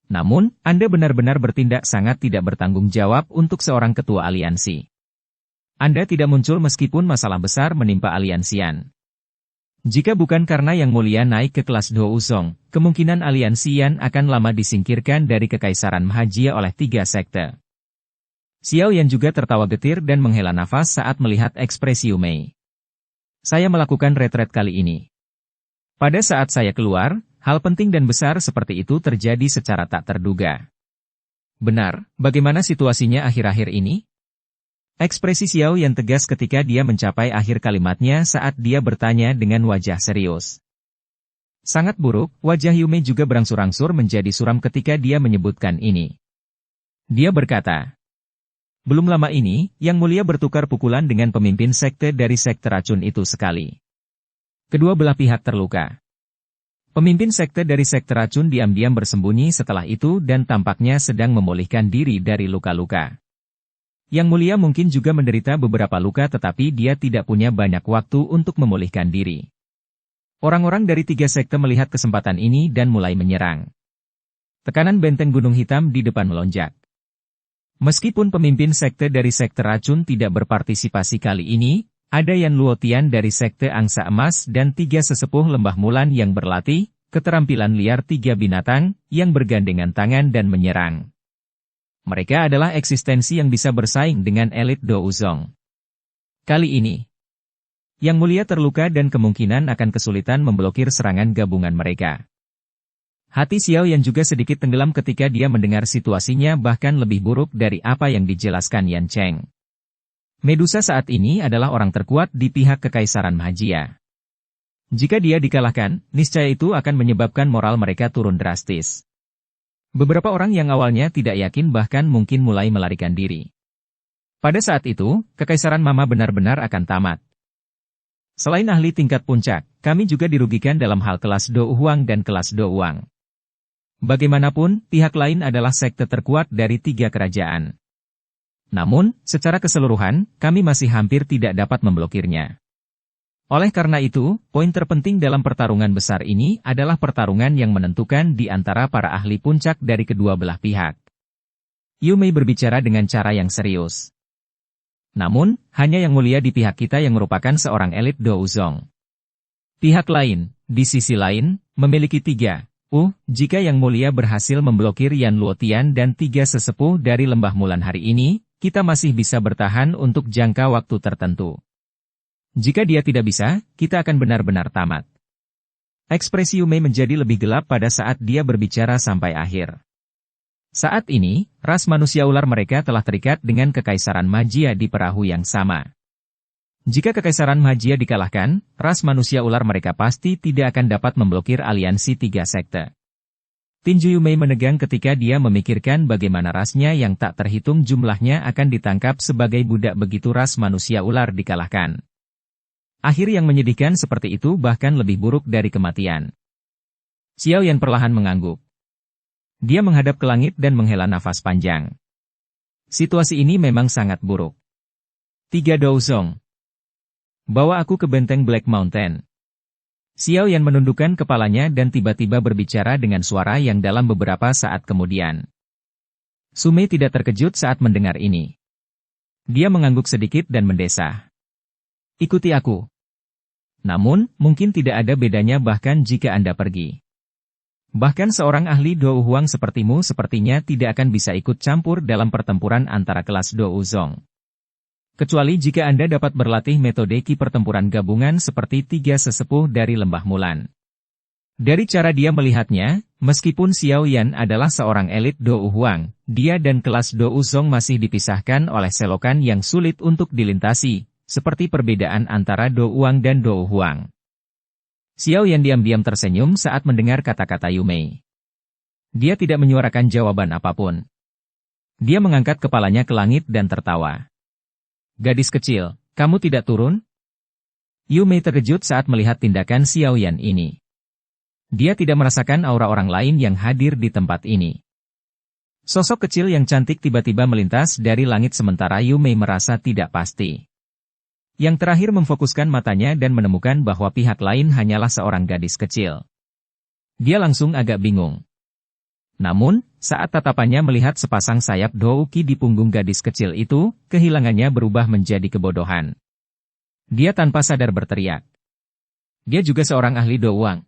"Namun, Anda benar-benar bertindak sangat tidak bertanggung jawab untuk seorang ketua aliansi. Anda tidak muncul meskipun masalah besar menimpa aliansian. Jika bukan karena Yang Mulia naik ke kelas Douzong, kemungkinan aliansi Yan akan lama disingkirkan dari Kekaisaran Mahajia oleh 3 sekte." Xiao Yan juga tertawa getir dan menghela nafas saat melihat ekspresi Yu Mei. "Saya melakukan retret kali ini. Pada saat saya keluar, hal penting dan besar seperti itu terjadi secara tak terduga." "Benar, bagaimana situasinya akhir-akhir ini?" Ekspresi Xiao Yan tegas ketika dia mencapai akhir kalimatnya saat dia bertanya dengan wajah serius. Sangat buruk, wajah Yu Mei juga berangsur-angsur menjadi suram ketika dia menyebutkan ini. Dia berkata, "Belum lama ini, Yang Mulia bertukar pukulan dengan pemimpin sekte dari sekte racun itu sekali. Kedua belah pihak terluka. Pemimpin sekte dari sekte racun diam-diam bersembunyi setelah itu dan tampaknya sedang memulihkan diri dari luka-luka. Yang Mulia mungkin juga menderita beberapa luka tetapi dia tidak punya banyak waktu untuk memulihkan diri." Orang-orang dari 3 sekte melihat kesempatan ini dan mulai menyerang. Tekanan benteng Gunung Hitam di depan melonjak. Meskipun pemimpin sekte dari sekte racun tidak berpartisipasi kali ini, ada Yan Luotian dari sekte Angsa Emas dan 3 sesepuh Lembah Mulan yang berlatih, keterampilan liar 3 binatang, yang bergandengan tangan dan menyerang. Mereka adalah eksistensi yang bisa bersaing dengan elit Douzong. Kali ini, Yang Mulia terluka dan kemungkinan akan kesulitan memblokir serangan gabungan mereka. Hati Xiao Yan juga sedikit tenggelam ketika dia mendengar situasinya bahkan lebih buruk dari apa yang dijelaskan Yan Cheng. Medusa saat ini adalah orang terkuat di pihak Kekaisaran Mahajia. Jika dia dikalahkan, niscaya itu akan menyebabkan moral mereka turun drastis. Beberapa orang yang awalnya tidak yakin bahkan mungkin mulai melarikan diri. Pada saat itu, Kekaisaran Mama benar-benar akan tamat. Selain ahli tingkat puncak, kami juga dirugikan dalam hal kelas Do Huang dan kelas Do Wang. Bagaimanapun, pihak lain adalah sekte terkuat dari 3 kerajaan. Namun, secara keseluruhan, kami masih hampir tidak dapat memblokirnya. Oleh karena itu, poin terpenting dalam pertarungan besar ini adalah pertarungan yang menentukan di antara para ahli puncak dari kedua belah pihak. Yu Mei berbicara dengan cara yang serius. Namun, hanya Yang Mulia di pihak kita yang merupakan seorang elit Douzong. Pihak lain, di sisi lain, memiliki 3. Jika Yang Mulia berhasil memblokir Yan Luotian dan 3 sesepuh dari Lembah Mulan hari ini, kita masih bisa bertahan untuk jangka waktu tertentu. Jika dia tidak bisa, kita akan benar-benar tamat." Ekspresi Yu Mei menjadi lebih gelap pada saat dia berbicara sampai akhir. Saat ini, ras manusia ular mereka telah terikat dengan Kekaisaran Mahajia di perahu yang sama. Jika Kekaisaran Mahajia dikalahkan, ras manusia ular mereka pasti tidak akan dapat memblokir aliansi 3 sekte. Tinju Yu Mei menegang ketika dia memikirkan bagaimana rasnya yang tak terhitung jumlahnya akan ditangkap sebagai budak begitu ras manusia ular dikalahkan. Akhir yang menyedihkan seperti itu bahkan lebih buruk dari kematian. Xiao Yan perlahan mengangguk. Dia menghadap ke langit dan menghela nafas panjang. Situasi ini memang sangat buruk. 3 Douzong. Bawa aku ke benteng Black Mountain. Xiao Yan menundukkan kepalanya dan tiba-tiba berbicara dengan suara yang dalam beberapa saat kemudian. Su Mei tidak terkejut saat mendengar ini. Dia mengangguk sedikit dan mendesah. "Ikuti aku." Namun, mungkin tidak ada bedanya bahkan jika Anda pergi. Bahkan seorang ahli Do Huang sepertimu sepertinya tidak akan bisa ikut campur dalam pertempuran antara kelas Douzong. Kecuali jika Anda dapat berlatih metode ki pertempuran gabungan seperti 3 sesepuh dari Lembah Mulan. Dari cara dia melihatnya, meskipun Xiao Yan adalah seorang elit Do Huang, dia dan kelas Douzong masih dipisahkan oleh selokan yang sulit untuk dilintasi, seperti perbedaan antara Do Wang dan Do Huang. Xiao Yan diam-diam tersenyum saat mendengar kata-kata Yu Mei. Dia tidak menyuarakan jawaban apapun. Dia mengangkat kepalanya ke langit dan tertawa. "Gadis kecil, kamu tidak turun?" Yu Mei terkejut saat melihat tindakan Xiao Yan ini. Dia tidak merasakan aura orang lain yang hadir di tempat ini. Sosok kecil yang cantik tiba-tiba melintas dari langit sementara Yu Mei merasa tidak pasti. Yang terakhir memfokuskan matanya dan menemukan bahwa pihak lain hanyalah seorang gadis kecil. Dia langsung agak bingung. Namun, saat tatapannya melihat sepasang sayap Douki di punggung gadis kecil itu, kehilangannya berubah menjadi kebodohan. Dia tanpa sadar berteriak. Dia juga seorang ahli Douang.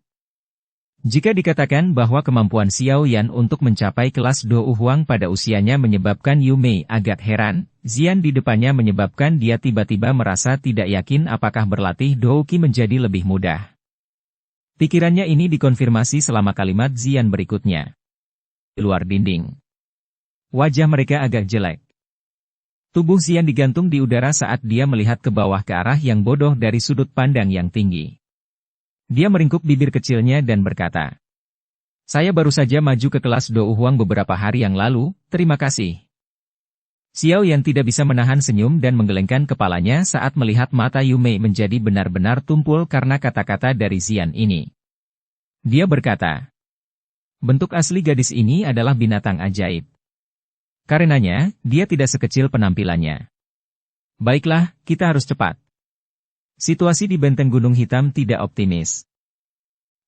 Jika dikatakan bahwa kemampuan Xiao Yan untuk mencapai kelas Dou Huang pada usianya menyebabkan Yu Mei agak heran, Xian di depannya menyebabkan dia tiba-tiba merasa tidak yakin apakah berlatih Douki menjadi lebih mudah. Pikirannya ini dikonfirmasi selama kalimat Xian berikutnya. Di luar dinding. Wajah mereka agak jelek. Tubuh Xian digantung di udara saat dia melihat ke bawah ke arah yang bodoh dari sudut pandang yang tinggi. Dia meringkuk bibir kecilnya dan berkata, "Saya baru saja maju ke kelas Dou Huang beberapa hari yang lalu, terima kasih." Xiao Yan tidak bisa menahan senyum dan menggelengkan kepalanya saat melihat mata Yu Mei menjadi benar-benar tumpul karena kata-kata dari Xian ini. Dia berkata, "Bentuk asli gadis ini adalah binatang ajaib. Karenanya, dia tidak sekecil penampilannya. Baiklah, kita harus cepat." Situasi di benteng Gunung Hitam tidak optimis.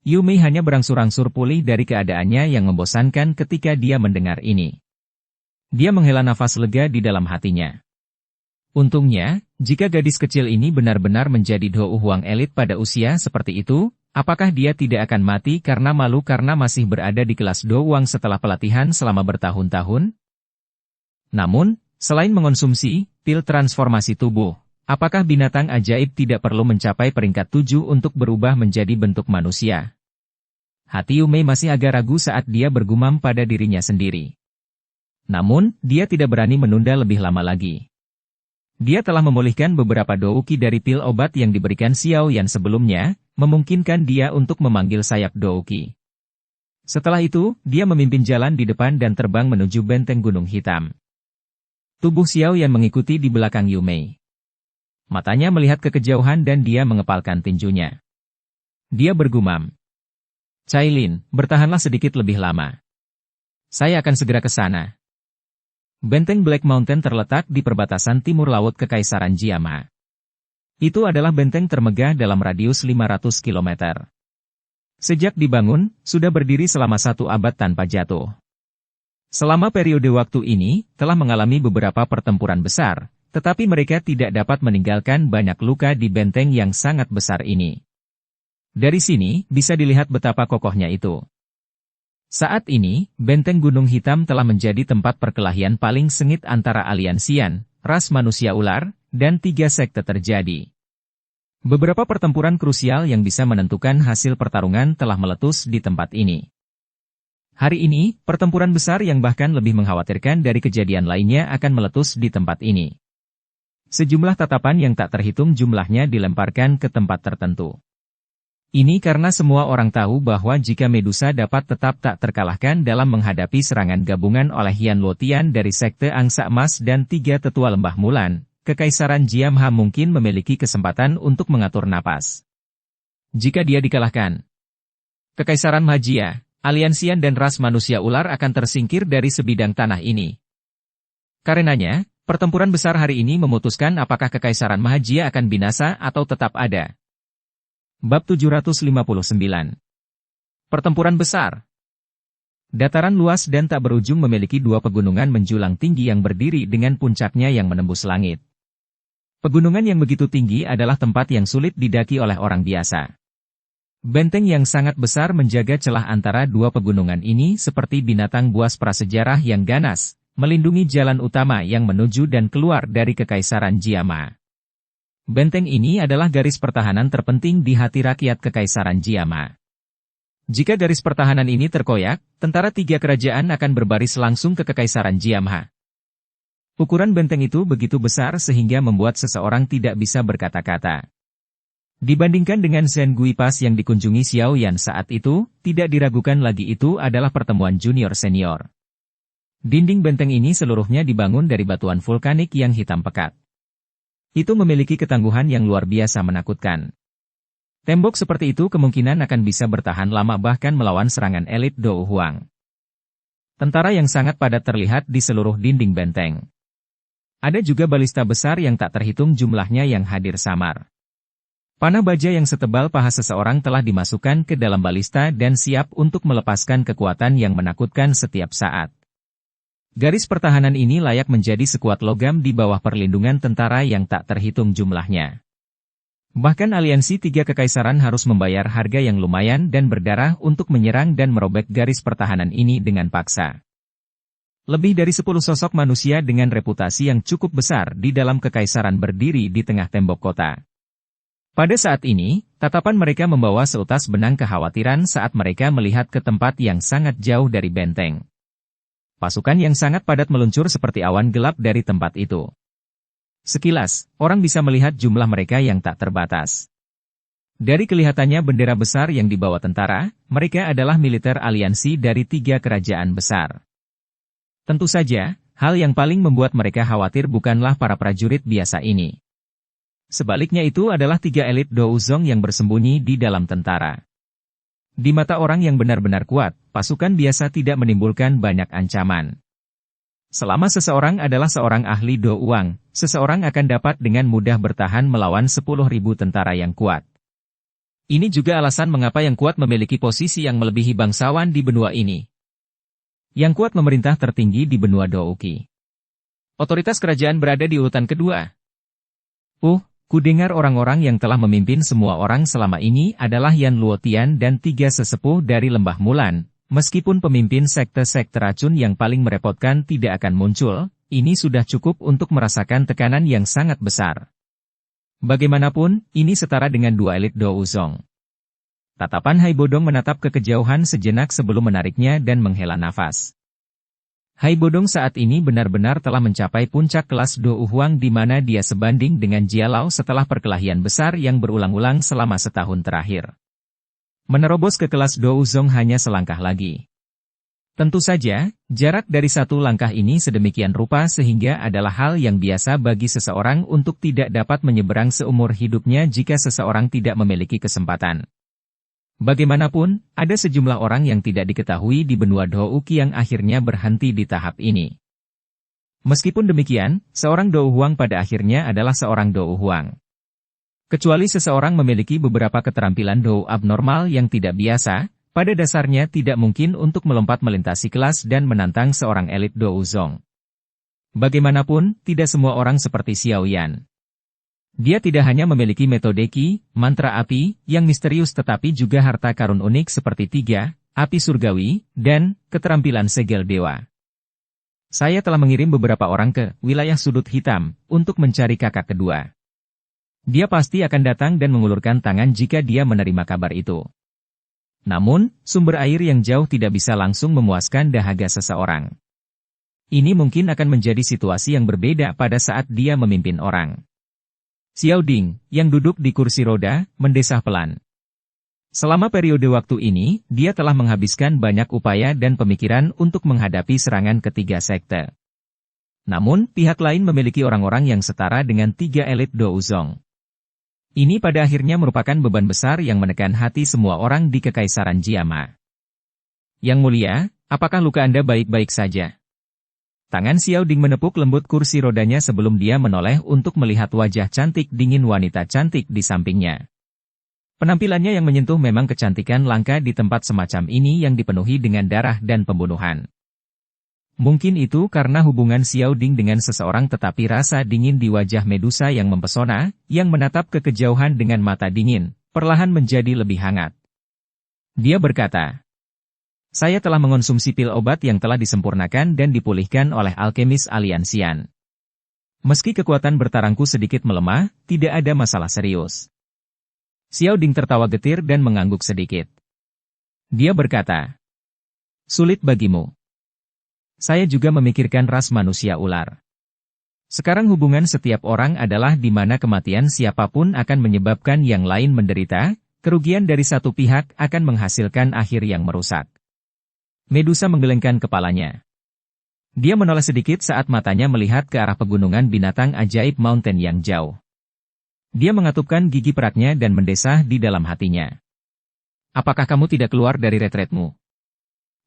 Yu Mei hanya berangsur-angsur pulih dari keadaannya yang membosankan ketika dia mendengar ini. Dia menghela nafas lega di dalam hatinya. Untungnya, jika gadis kecil ini benar-benar menjadi Dou Huang elit pada usia seperti itu, apakah dia tidak akan mati karena malu karena masih berada di kelas Dou Huang setelah pelatihan selama bertahun-tahun? Namun, selain mengonsumsi pil transformasi tubuh, apakah binatang ajaib tidak perlu mencapai peringkat 7 untuk berubah menjadi bentuk manusia? Hati Yu Mei masih agak ragu saat dia bergumam pada dirinya sendiri. Namun, dia tidak berani menunda lebih lama lagi. Dia telah memulihkan beberapa douki dari pil obat yang diberikan Xiao Yan sebelumnya, memungkinkan dia untuk memanggil sayap douki. Setelah itu, dia memimpin jalan di depan dan terbang menuju benteng Gunung Hitam. Tubuh Xiao Yan mengikuti di belakang Yu Mei. Matanya melihat ke kejauhan dan dia mengepalkan tinjunya. Dia bergumam. "Cailin, bertahanlah sedikit lebih lama. Saya akan segera ke sana." Benteng Black Mountain terletak di perbatasan timur laut Kekaisaran Jiama. Itu adalah benteng termegah dalam radius 500 km. Sejak dibangun, sudah berdiri selama 1 abad tanpa jatuh. Selama periode waktu ini, telah mengalami beberapa pertempuran besar, tetapi mereka tidak dapat meninggalkan banyak luka di benteng yang sangat besar ini. Dari sini, bisa dilihat betapa kokohnya itu. Saat ini, benteng Gunung Hitam telah menjadi tempat perkelahian paling sengit antara aliansian, ras manusia ular, dan 3 sekte terjadi. Beberapa pertempuran krusial yang bisa menentukan hasil pertarungan telah meletus di tempat ini. Hari ini, pertempuran besar yang bahkan lebih mengkhawatirkan dari kejadian lainnya akan meletus di tempat ini. Sejumlah tatapan yang tak terhitung jumlahnya dilemparkan ke tempat tertentu. Ini karena semua orang tahu bahwa jika Medusa dapat tetap tak terkalahkan dalam menghadapi serangan gabungan oleh Yan Luotian dari Sekte Angsa Emas dan 3 tetua Lembah Mulan, Kekaisaran Jiamha mungkin memiliki kesempatan untuk mengatur napas. Jika dia dikalahkan, Kekaisaran Magia, aliansian dan ras manusia ular akan tersingkir dari sebidang tanah ini. Karenanya, pertempuran besar hari ini memutuskan apakah Kekaisaran Magia akan binasa atau tetap ada. Bab 759. Pertempuran besar. Dataran luas dan tak berujung memiliki 2 pegunungan menjulang tinggi yang berdiri dengan puncaknya yang menembus langit. Pegunungan yang begitu tinggi adalah tempat yang sulit didaki oleh orang biasa. Benteng yang sangat besar menjaga celah antara 2 pegunungan ini seperti binatang buas prasejarah yang ganas, melindungi jalan utama yang menuju dan keluar dari Kekaisaran Jiama. Benteng ini adalah garis pertahanan terpenting di hati rakyat Kekaisaran Jiama. Jika garis pertahanan ini terkoyak, tentara 3 kerajaan akan berbaris langsung ke Kekaisaran Jiamha. Ukuran benteng itu begitu besar sehingga membuat seseorang tidak bisa berkata-kata. Dibandingkan dengan Shen Gui Pass yang dikunjungi Xiao Yan saat itu, tidak diragukan lagi itu adalah pertemuan junior-senior. Dinding benteng ini seluruhnya dibangun dari batuan vulkanik yang hitam pekat. Itu memiliki ketangguhan yang luar biasa menakutkan. Tembok seperti itu kemungkinan akan bisa bertahan lama bahkan melawan serangan elit Dou Huang. Tentara yang sangat padat terlihat di seluruh dinding benteng. Ada juga balista besar yang tak terhitung jumlahnya yang hadir samar. Panah baja yang setebal paha seseorang telah dimasukkan ke dalam balista dan siap untuk melepaskan kekuatan yang menakutkan setiap saat. Garis pertahanan ini layak menjadi sekuat logam di bawah perlindungan tentara yang tak terhitung jumlahnya. Bahkan aliansi tiga kekaisaran harus membayar harga yang lumayan dan berdarah untuk menyerang dan merobek garis pertahanan ini dengan paksa. Lebih dari 10 sosok manusia dengan reputasi yang cukup besar di dalam kekaisaran berdiri di tengah tembok kota. Pada saat ini, tatapan mereka membawa seutas benang kekhawatiran saat mereka melihat ke tempat yang sangat jauh dari benteng. Pasukan yang sangat padat meluncur seperti awan gelap dari tempat itu. Sekilas, orang bisa melihat jumlah mereka yang tak terbatas. Dari kelihatannya bendera besar yang dibawa tentara, mereka adalah militer aliansi dari 3 kerajaan besar. Tentu saja, hal yang paling membuat mereka khawatir bukanlah para prajurit biasa ini. Sebaliknya itu adalah 3 elit Douzong yang bersembunyi di dalam tentara. Di mata orang yang benar-benar kuat, pasukan biasa tidak menimbulkan banyak ancaman. Selama seseorang adalah seorang ahli Douang, seseorang akan dapat dengan mudah bertahan melawan 10.000 tentara yang kuat. Ini juga alasan mengapa yang kuat memiliki posisi yang melebihi bangsawan di benua ini. Yang kuat memerintah tertinggi di benua Douqi. Otoritas kerajaan berada di urutan kedua. Ku dengar orang-orang yang telah memimpin semua orang selama ini adalah Yan Luotian dan 3 sesepuh dari Lembah Mulan. Meskipun pemimpin sekte-sekte racun yang paling merepotkan tidak akan muncul, ini sudah cukup untuk merasakan tekanan yang sangat besar. Bagaimanapun, ini setara dengan 2 elit Douzong. Tatapan Hai Bodong menatap ke kejauhan sejenak sebelum menariknya dan menghela nafas. Hai Bodong saat ini benar-benar telah mencapai puncak kelas Dou Huang di mana dia sebanding dengan Jialau setelah perkelahian besar yang berulang-ulang selama setahun terakhir. Menerobos ke kelas Douzong hanya selangkah lagi. Tentu saja, jarak dari satu langkah ini sedemikian rupa sehingga adalah hal yang biasa bagi seseorang untuk tidak dapat menyeberang seumur hidupnya jika seseorang tidak memiliki kesempatan. Bagaimanapun, ada sejumlah orang yang tidak diketahui di benua Douqi yang akhirnya berhenti di tahap ini. Meskipun demikian, seorang Dou Huang pada akhirnya adalah seorang Dou Huang. Kecuali seseorang memiliki beberapa keterampilan Dou abnormal yang tidak biasa, pada dasarnya tidak mungkin untuk melompat melintasi kelas dan menantang seorang elit Douzong. Bagaimanapun, tidak semua orang seperti Xiao Yan. Dia tidak hanya memiliki metode Qi, mantra api, yang misterius tetapi juga harta karun unik seperti 3, api surgawi, dan keterampilan segel dewa. Saya telah mengirim beberapa orang ke wilayah sudut hitam untuk mencari kakak kedua. Dia pasti akan datang dan mengulurkan tangan jika dia menerima kabar itu. Namun, sumber air yang jauh tidak bisa langsung memuaskan dahaga seseorang. Ini mungkin akan menjadi situasi yang berbeda pada saat dia memimpin orang. Xiao Ding, yang duduk di kursi roda, mendesah pelan. Selama periode waktu ini, dia telah menghabiskan banyak upaya dan pemikiran untuk menghadapi serangan ketiga sekte. Namun, pihak lain memiliki orang-orang yang setara dengan 3 elit Douzong. Ini pada akhirnya merupakan beban besar yang menekan hati semua orang di Kekaisaran Jiama. Yang mulia, apakah luka Anda baik-baik saja? Tangan Xiao Ding menepuk lembut kursi rodanya sebelum dia menoleh untuk melihat wajah cantik dingin wanita cantik di sampingnya. Penampilannya yang menyentuh memang kecantikan langka di tempat semacam ini yang dipenuhi dengan darah dan pembunuhan. Mungkin itu karena hubungan Xiao Ding dengan seseorang tetapi rasa dingin di wajah Medusa yang mempesona, yang menatap ke kejauhan dengan mata dingin, perlahan menjadi lebih hangat. Dia berkata, "Saya telah mengonsumsi pil obat yang telah disempurnakan dan dipulihkan oleh alkemis aliansian. Meski kekuatan bertarangku sedikit melemah, tidak ada masalah serius." Xiao Ding tertawa getir dan mengangguk sedikit. Dia berkata, "Sulit bagimu. Saya juga memikirkan ras manusia ular. Sekarang hubungan setiap orang adalah di mana kematian siapapun akan menyebabkan yang lain menderita, kerugian dari satu pihak akan menghasilkan akhir yang merusak." Medusa menggelengkan kepalanya. Dia menoleh sedikit saat matanya melihat ke arah pegunungan binatang ajaib Mountain yang jauh. Dia mengatupkan gigi peraknya dan mendesah di dalam hatinya. Apakah kamu tidak keluar dari retretmu?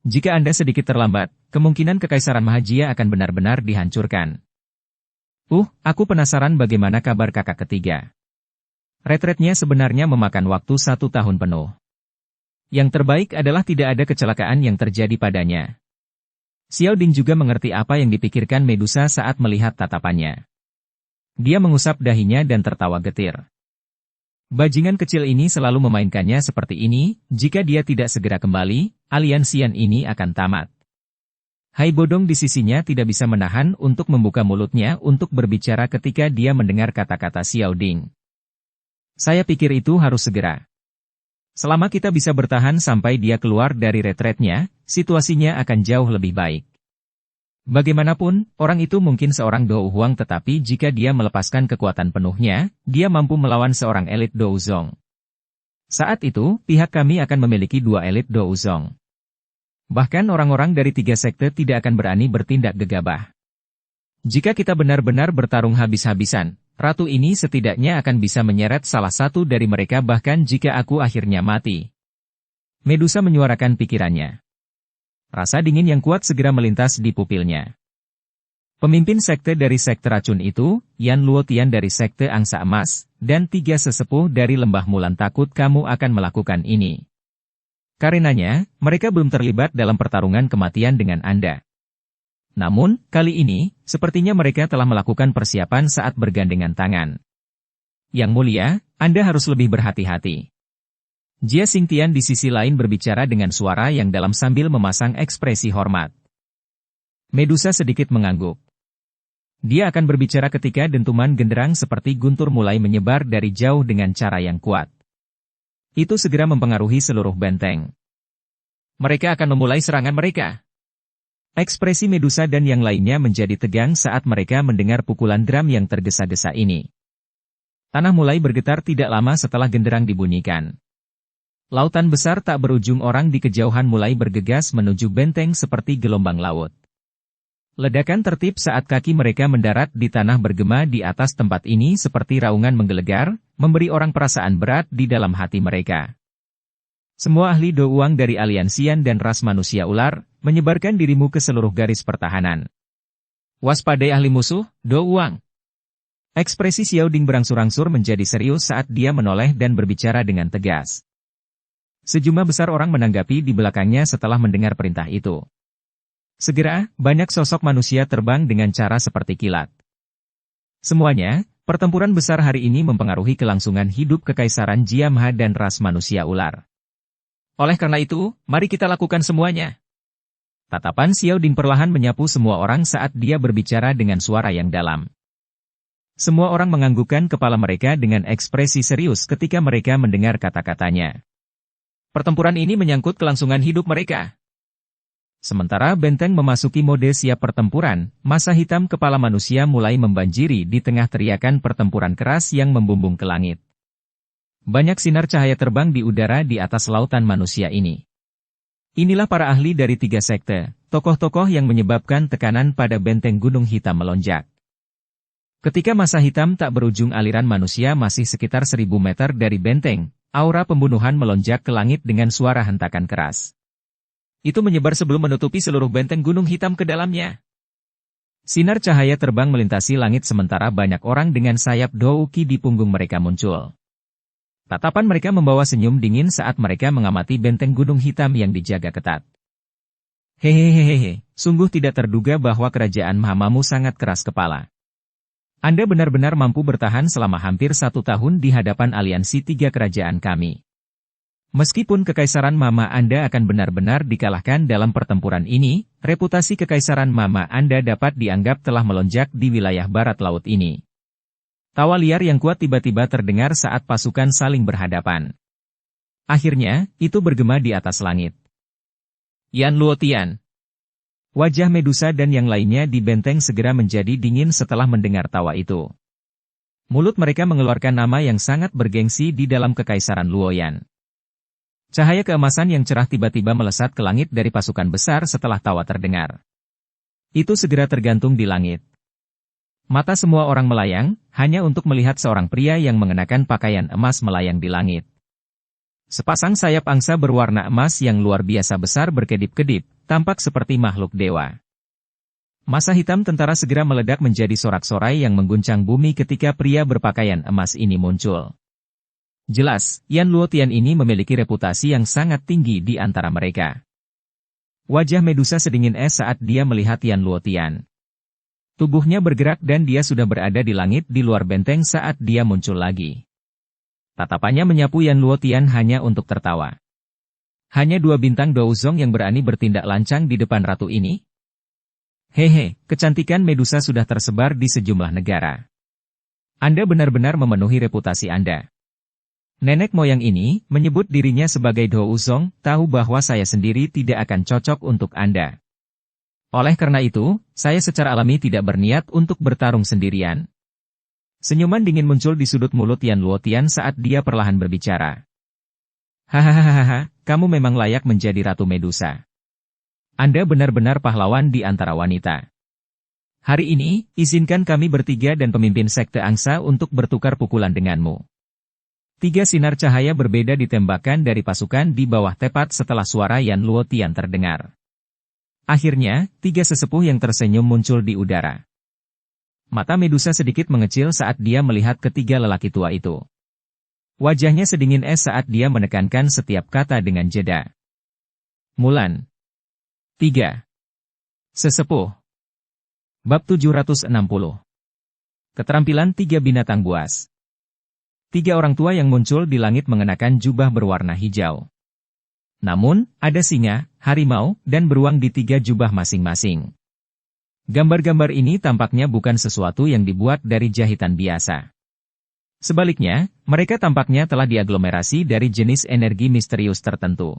Jika Anda sedikit terlambat, kemungkinan Kekaisaran Mahajia akan benar-benar dihancurkan. Aku penasaran bagaimana kabar kakak ketiga. Retretnya sebenarnya memakan waktu 1 tahun penuh. Yang terbaik adalah tidak ada kecelakaan yang terjadi padanya. Xiao Ding juga mengerti apa yang dipikirkan Medusa saat melihat tatapannya. Dia mengusap dahinya dan tertawa getir. Bajingan kecil ini selalu memainkannya seperti ini, jika dia tidak segera kembali, aliansian ini akan tamat. Hai Bodong di sisinya tidak bisa menahan untuk membuka mulutnya untuk berbicara ketika dia mendengar kata-kata Xiao Ding. Saya pikir itu harus segera. Selama kita bisa bertahan sampai dia keluar dari retretnya, situasinya akan jauh lebih baik. Bagaimanapun, orang itu mungkin seorang Dou Huang tetapi jika dia melepaskan kekuatan penuhnya, dia mampu melawan seorang elit Dou Zong. Saat itu, pihak kami akan memiliki 2 elit Dou Zong. Bahkan orang-orang dari 3 sekte tidak akan berani bertindak gegabah. Jika kita benar-benar bertarung habis-habisan, ratu ini setidaknya akan bisa menyeret salah satu dari mereka bahkan jika aku akhirnya mati. Medusa menyuarakan pikirannya. Rasa dingin yang kuat segera melintas di pupilnya. Pemimpin sekte dari sekte racun itu, Yan Luotian dari sekte Angsa Emas, dan 3 sesepuh dari Lembah Mulan takut kamu akan melakukan ini. Karenanya, mereka belum terlibat dalam pertarungan kematian dengan Anda. Namun, kali ini, sepertinya mereka telah melakukan persiapan saat bergandengan tangan. Yang mulia, Anda harus lebih berhati-hati. Jia Xingtian di sisi lain berbicara dengan suara yang dalam sambil memasang ekspresi hormat. Medusa sedikit mengangguk. Dia akan berbicara ketika dentuman genderang seperti guntur mulai menyebar dari jauh dengan cara yang kuat. Itu segera mempengaruhi seluruh benteng. Mereka akan memulai serangan mereka. Ekspresi Medusa dan yang lainnya menjadi tegang saat mereka mendengar pukulan drum yang tergesa-gesa ini. Tanah mulai bergetar tidak lama setelah genderang dibunyikan. Lautan besar tak berujung orang di kejauhan mulai bergegas menuju benteng seperti gelombang laut. Ledakan tertib saat kaki mereka mendarat di tanah bergema di atas tempat ini seperti raungan menggelegar, memberi orang perasaan berat di dalam hati mereka. Semua ahli Do Uang dari aliansian dan ras manusia ular, menyebarkan dirimu ke seluruh garis pertahanan. Waspadai ahli musuh, Do Uang. Ekspresi Xiao Ding berangsur-angsur menjadi serius saat dia menoleh dan berbicara dengan tegas. Sejumlah besar orang menanggapi di belakangnya setelah mendengar perintah itu. Segera, banyak sosok manusia terbang dengan cara seperti kilat. Semuanya, pertempuran besar hari ini mempengaruhi kelangsungan hidup Kekaisaran Jiamha dan ras manusia ular. Oleh karena itu, mari kita lakukan semuanya. Tatapan Xiao Ding perlahan menyapu semua orang saat dia berbicara dengan suara yang dalam. Semua orang menganggukkan kepala mereka dengan ekspresi serius ketika mereka mendengar kata-katanya. Pertempuran ini menyangkut kelangsungan hidup mereka. Sementara benteng memasuki mode siap pertempuran, masa hitam kepala manusia mulai membanjiri di tengah teriakan pertempuran keras yang membumbung ke langit. Banyak sinar cahaya terbang di udara di atas lautan manusia ini. Inilah para ahli dari 3 sekte, tokoh-tokoh yang menyebabkan tekanan pada benteng Gunung Hitam melonjak. Ketika masa hitam tak berujung aliran manusia masih sekitar 1000 meter dari benteng, aura pembunuhan melonjak ke langit dengan suara hentakan keras. Itu menyebar sebelum menutupi seluruh benteng Gunung Hitam ke dalamnya. Sinar cahaya terbang melintasi langit sementara banyak orang dengan sayap douki di punggung mereka muncul. Tatapan mereka membawa senyum dingin saat mereka mengamati benteng Gunung Hitam yang dijaga ketat. Hehehehe, sungguh tidak terduga bahwa kerajaan Mahamamu sangat keras kepala. Anda benar-benar mampu bertahan selama hampir 1 tahun di hadapan aliansi 3 kerajaan kami. Meskipun Kekaisaran Mama Anda akan benar-benar dikalahkan dalam pertempuran ini, reputasi Kekaisaran Mama Anda dapat dianggap telah melonjak di wilayah barat laut ini. Tawa liar yang kuat tiba-tiba terdengar saat pasukan saling berhadapan. Akhirnya, itu bergema di atas langit. Yan Luotian. Wajah Medusa dan yang lainnya di benteng segera menjadi dingin setelah mendengar tawa itu. Mulut mereka mengeluarkan nama yang sangat bergengsi di dalam Kekaisaran Luoyan. Cahaya keemasan yang cerah tiba-tiba melesat ke langit dari pasukan besar setelah tawa terdengar. Itu segera tergantung di langit. Mata semua orang melayang, hanya untuk melihat seorang pria yang mengenakan pakaian emas melayang di langit. Sepasang sayap angsa berwarna emas yang luar biasa besar berkedip-kedip, tampak seperti makhluk dewa. Masa hitam tentara segera meledak menjadi sorak-sorai yang mengguncang bumi ketika pria berpakaian emas ini muncul. Jelas, Yan Luotian ini memiliki reputasi yang sangat tinggi di antara mereka. Wajah Medusa sedingin es saat dia melihat Yan Luotian. Tubuhnya bergerak dan dia sudah berada di langit di luar benteng saat dia muncul lagi. Tatapannya menyapu Yan Luotian hanya untuk tertawa. Hanya 2 bintang Douzong yang berani bertindak lancang di depan ratu ini? Hehe, kecantikan Medusa sudah tersebar di sejumlah negara. Anda benar-benar memenuhi reputasi Anda. Nenek moyang ini, menyebut dirinya sebagai Douzong, tahu bahwa saya sendiri tidak akan cocok untuk Anda. Oleh karena itu, saya secara alami tidak berniat untuk bertarung sendirian. Senyuman dingin muncul di sudut mulut Yan Luotian saat dia perlahan berbicara. Hahaha, kamu memang layak menjadi Ratu Medusa. Anda benar-benar pahlawan di antara wanita. Hari ini, izinkan kami bertiga dan pemimpin sekte angsa untuk bertukar pukulan denganmu. 3 sinar cahaya berbeda ditembakkan dari pasukan di bawah tepat setelah suara Yan Luotian terdengar. Akhirnya, 3 sesepuh yang tersenyum muncul di udara. Mata Medusa sedikit mengecil saat dia melihat ketiga lelaki tua itu. Wajahnya sedingin es saat dia menekankan setiap kata dengan jeda. Mulan. 3. Sesepuh. Bab 760. Keterampilan 3 binatang buas. 3 orang tua yang muncul di langit mengenakan jubah berwarna hijau. Namun, ada singa, harimau, dan beruang di 3 jubah masing-masing. Gambar-gambar ini tampaknya bukan sesuatu yang dibuat dari jahitan biasa. Sebaliknya, mereka tampaknya telah diaglomerasi dari jenis energi misterius tertentu.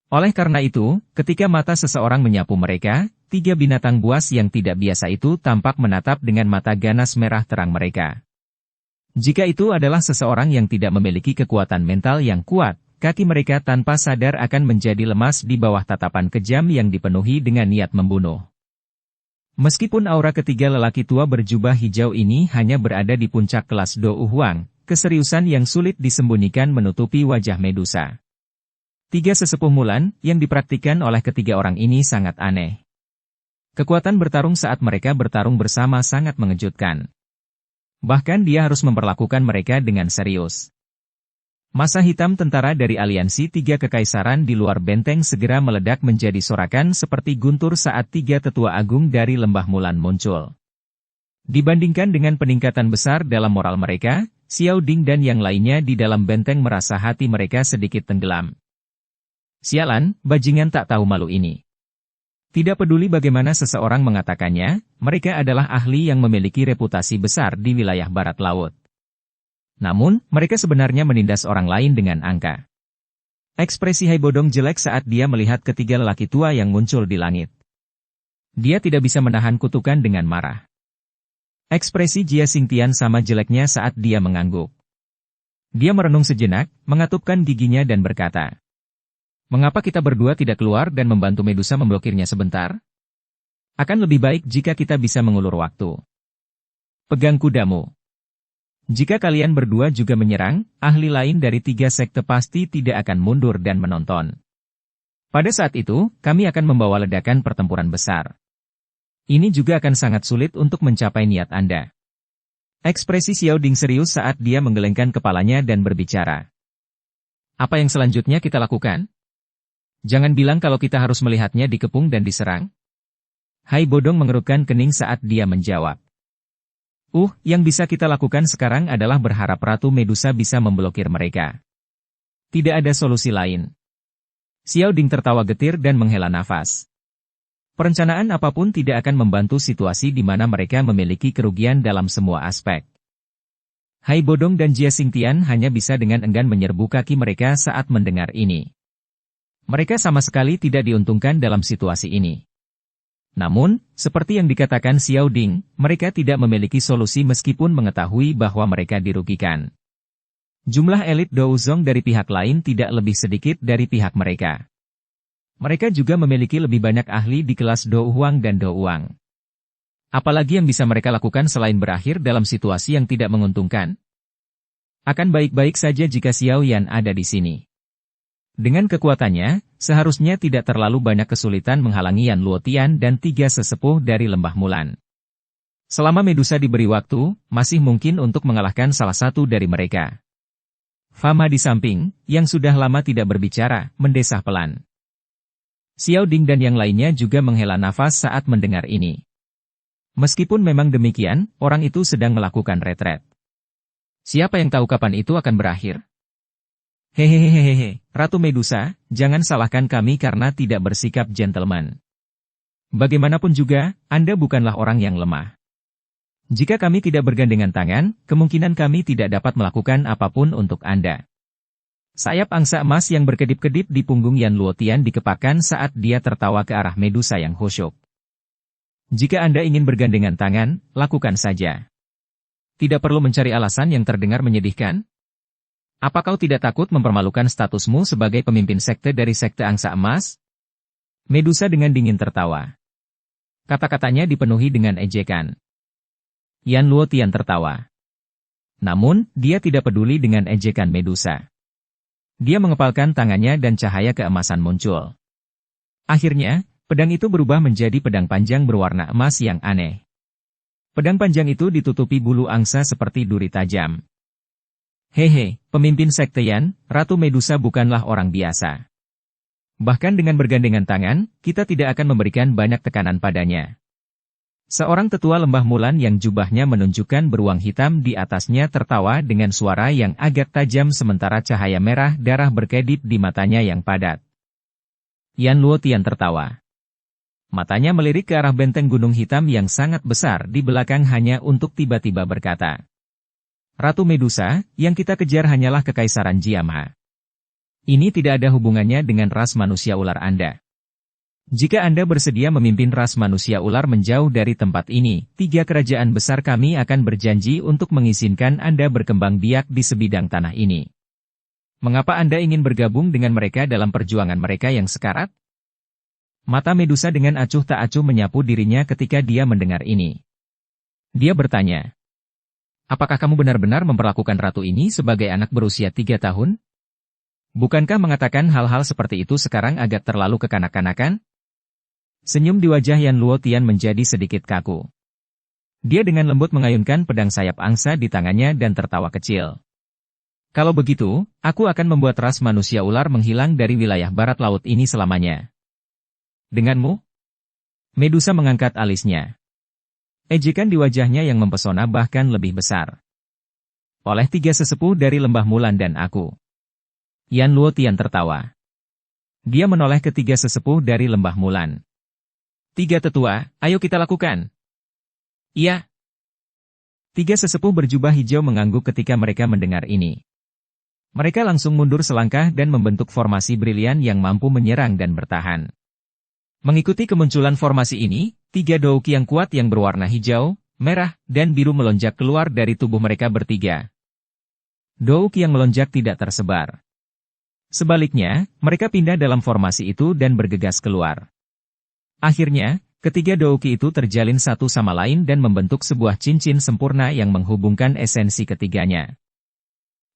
Oleh karena itu, ketika mata seseorang menyapu mereka, 3 binatang buas yang tidak biasa itu tampak menatap dengan mata ganas merah terang mereka. Jika itu adalah seseorang yang tidak memiliki kekuatan mental yang kuat, kaki mereka tanpa sadar akan menjadi lemas di bawah tatapan kejam yang dipenuhi dengan niat membunuh. Meskipun aura ketiga lelaki tua berjubah hijau ini hanya berada di puncak kelas Dou Huang, keseriusan yang sulit disembunyikan menutupi wajah Medusa. 3 sesepuh Mulan, yang dipraktikkan oleh ketiga orang ini sangat aneh. Kekuatan bertarung saat mereka bertarung bersama sangat mengejutkan. Bahkan dia harus memperlakukan mereka dengan serius. Masa hitam tentara dari aliansi 3 kekaisaran di luar benteng segera meledak menjadi sorakan seperti guntur saat 3 tetua agung dari lembah Mulan muncul. Dibandingkan dengan peningkatan besar dalam moral mereka, Xiao Ding dan yang lainnya di dalam benteng merasa hati mereka sedikit tenggelam. Sialan, bajingan tak tahu malu ini. Tidak peduli bagaimana seseorang mengatakannya, mereka adalah ahli yang memiliki reputasi besar di wilayah barat laut. Namun, mereka sebenarnya menindas orang lain dengan angka. Ekspresi Hai Bodong jelek saat dia melihat ketiga lelaki tua yang muncul di langit. Dia tidak bisa menahan kutukan dengan marah. Ekspresi Jia Xingtian sama jeleknya saat dia mengangguk. Dia merenung sejenak, mengatupkan giginya dan berkata, "Mengapa kita berdua tidak keluar dan membantu Medusa memblokirnya sebentar? Akan lebih baik jika kita bisa mengulur waktu. Pegang kudamu. Jika kalian berdua juga menyerang, ahli lain dari 3 sekte pasti tidak akan mundur dan menonton. Pada saat itu, kami akan membawa ledakan pertempuran besar. Ini juga akan sangat sulit untuk mencapai niat Anda." Ekspresi Xiao Ding serius saat dia menggelengkan kepalanya dan berbicara. "Apa yang selanjutnya kita lakukan? Jangan bilang kalau kita harus melihatnya dikepung dan diserang." Hai Bodong mengerutkan kening saat dia menjawab. Yang bisa kita lakukan sekarang adalah berharap Ratu Medusa bisa memblokir mereka. Tidak ada solusi lain." Xiao Ding tertawa getir dan menghela nafas. Perencanaan apapun tidak akan membantu situasi di mana mereka memiliki kerugian dalam semua aspek. Hai Bodong dan Jia Xingtian hanya bisa dengan enggan menyerbu kaki mereka saat mendengar ini. Mereka sama sekali tidak diuntungkan dalam situasi ini. Namun, seperti yang dikatakan Xiao Ding, mereka tidak memiliki solusi meskipun mengetahui bahwa mereka dirugikan. Jumlah elit Douzong dari pihak lain tidak lebih sedikit dari pihak mereka. Mereka juga memiliki lebih banyak ahli di kelas Dou Huang dan Dou Wang. Apalagi yang bisa mereka lakukan selain berakhir dalam situasi yang tidak menguntungkan? Akan baik-baik saja jika Xiao Yan ada di sini. Dengan kekuatannya, seharusnya tidak terlalu banyak kesulitan menghalangi Yan Luotian dan 3 sesepuh dari Lembah Mulan. Selama Medusa diberi waktu, masih mungkin untuk mengalahkan salah satu dari mereka. Fama di samping, yang sudah lama tidak berbicara, mendesah pelan. Xiao Ding dan yang lainnya juga menghela nafas saat mendengar ini. Meskipun memang demikian, orang itu sedang melakukan retret. Siapa yang tahu kapan itu akan berakhir? Hehehehehe, Ratu Medusa, jangan salahkan kami karena tidak bersikap gentleman. Bagaimanapun juga, Anda bukanlah orang yang lemah. Jika kami tidak bergandengan tangan, kemungkinan kami tidak dapat melakukan apapun untuk Anda. Sayap angsa emas yang berkedip-kedip di punggung Yan Luotian dikepakkan saat dia tertawa ke arah Medusa yang khusyuk. Jika Anda ingin bergandengan tangan, lakukan saja. Tidak perlu mencari alasan yang terdengar menyedihkan. Apa kau tidak takut mempermalukan statusmu sebagai pemimpin sekte dari sekte angsa emas? Medusa dengan dingin tertawa. Kata-katanya dipenuhi dengan ejekan. Yan Luotian tertawa. Namun, dia tidak peduli dengan ejekan Medusa. Dia mengepalkan tangannya dan cahaya keemasan muncul. Akhirnya, pedang itu berubah menjadi pedang panjang berwarna emas yang aneh. Pedang panjang itu ditutupi bulu angsa seperti duri tajam. Hehe, pemimpin sekte Yan, Ratu Medusa bukanlah orang biasa. Bahkan dengan bergandengan tangan, kita tidak akan memberikan banyak tekanan padanya. Seorang tetua Lembah Mulan yang jubahnya menunjukkan beruang hitam di atasnya tertawa dengan suara yang agak tajam sementara cahaya merah darah berkedip di matanya yang padat. Yan Luotian tertawa. Matanya melirik ke arah benteng gunung hitam yang sangat besar di belakang hanya untuk tiba-tiba berkata, Ratu Medusa, yang kita kejar hanyalah kekaisaran Jiamha. Ini tidak ada hubungannya dengan ras manusia ular Anda. Jika Anda bersedia memimpin ras manusia ular menjauh dari tempat ini, 3 kerajaan besar kami akan berjanji untuk mengizinkan Anda berkembang biak di sebidang tanah ini. Mengapa Anda ingin bergabung dengan mereka dalam perjuangan mereka yang sekarat? Mata Medusa dengan acuh tak acuh menyapu dirinya ketika dia mendengar ini. Dia bertanya, apakah kamu benar-benar memperlakukan ratu ini sebagai anak berusia 3 tahun? Bukankah mengatakan hal-hal seperti itu sekarang agak terlalu kekanak-kanakan? Senyum di wajah Yan Luotian menjadi sedikit kaku. Dia dengan lembut mengayunkan pedang sayap angsa di tangannya dan tertawa kecil. Kalau begitu, aku akan membuat ras manusia ular menghilang dari wilayah barat laut ini selamanya. Denganmu? Medusa mengangkat alisnya. Ejekan di wajahnya yang mempesona bahkan lebih besar. Oleh 3 sesepuh dari Lembah Mulan dan aku. Yan Luotian tertawa. Dia menoleh ke 3 sesepuh dari Lembah Mulan. 3 tetua, ayo kita lakukan. Iya. 3 sesepuh berjubah hijau mengangguk ketika mereka mendengar ini. Mereka langsung mundur selangkah dan membentuk formasi brilian yang mampu menyerang dan bertahan. Mengikuti kemunculan formasi ini, 3 douki yang kuat yang berwarna hijau, merah, dan biru melonjak keluar dari tubuh mereka bertiga. Douki yang melonjak tidak tersebar. Sebaliknya, mereka pindah dalam formasi itu dan bergegas keluar. Akhirnya, ketiga douki itu terjalin satu sama lain dan membentuk sebuah cincin sempurna yang menghubungkan esensi ketiganya.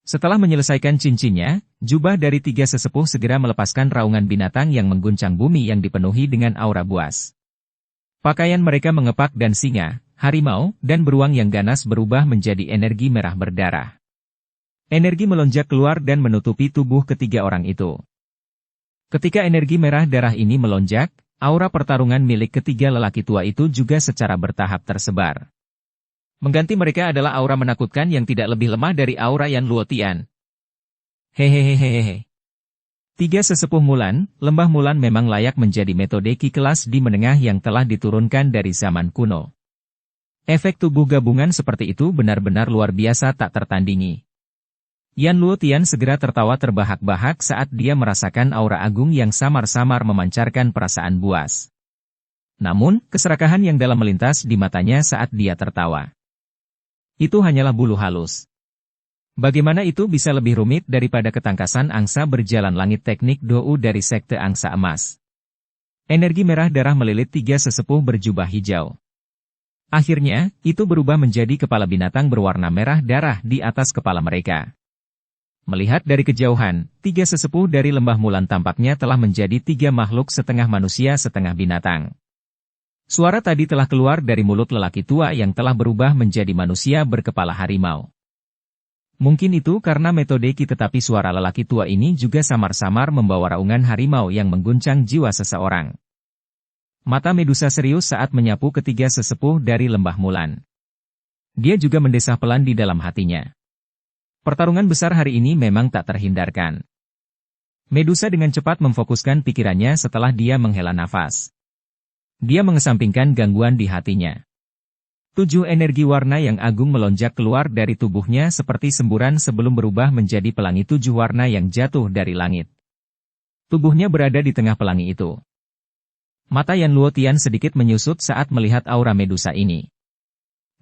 Setelah menyelesaikan cincinnya, jubah dari 3 sesepuh segera melepaskan raungan binatang yang mengguncang bumi yang dipenuhi dengan aura buas. Pakaian mereka mengepak dan singa, harimau, dan beruang yang ganas berubah menjadi energi merah berdarah. Energi melonjak keluar dan menutupi tubuh ketiga orang itu. Ketika energi merah darah ini melonjak, aura pertarungan milik ketiga lelaki tua itu juga secara bertahap tersebar. Mengganti mereka adalah aura menakutkan yang tidak lebih lemah dari aura Yan Luotian. Hehehehehe. 3 sesepuh Mulan, Lembah Mulan memang layak menjadi metode Ki kelas di menengah yang telah diturunkan dari zaman kuno. Efek tubuh gabungan seperti itu benar-benar luar biasa tak tertandingi. Yan Luotian segera tertawa terbahak-bahak saat dia merasakan aura agung yang samar-samar memancarkan perasaan buas. Namun, keserakahan yang dalam melintas di matanya saat dia tertawa. Itu hanyalah bulu halus. Bagaimana itu bisa lebih rumit daripada ketangkasan angsa berjalan langit teknik Dou dari sekte angsa emas? Energi merah darah melilit 3 sesepuh berjubah hijau. Akhirnya, itu berubah menjadi kepala binatang berwarna merah darah di atas kepala mereka. Melihat dari kejauhan, tiga sesepuh dari lembah Mulan tampaknya telah menjadi tiga makhluk setengah manusia setengah binatang. Suara tadi telah keluar dari mulut lelaki tua yang telah berubah menjadi manusia berkepala harimau. Mungkin itu karena metode Ki, tetapi suara lelaki tua ini juga samar-samar membawa raungan harimau yang mengguncang jiwa seseorang. Mata Medusa serius saat menyapu ketiga sesepuh dari lembah Mulan. Dia juga mendesah pelan di dalam hatinya. Pertarungan besar hari ini memang tak terhindarkan. Medusa dengan cepat memfokuskan pikirannya setelah dia menghela nafas. Dia mengesampingkan gangguan di hatinya. 7 energi warna yang agung melonjak keluar dari tubuhnya seperti semburan sebelum berubah menjadi pelangi 7 warna yang jatuh dari langit. Tubuhnya berada di tengah pelangi itu. Mata Yan Luotian sedikit menyusut saat melihat aura Medusa ini.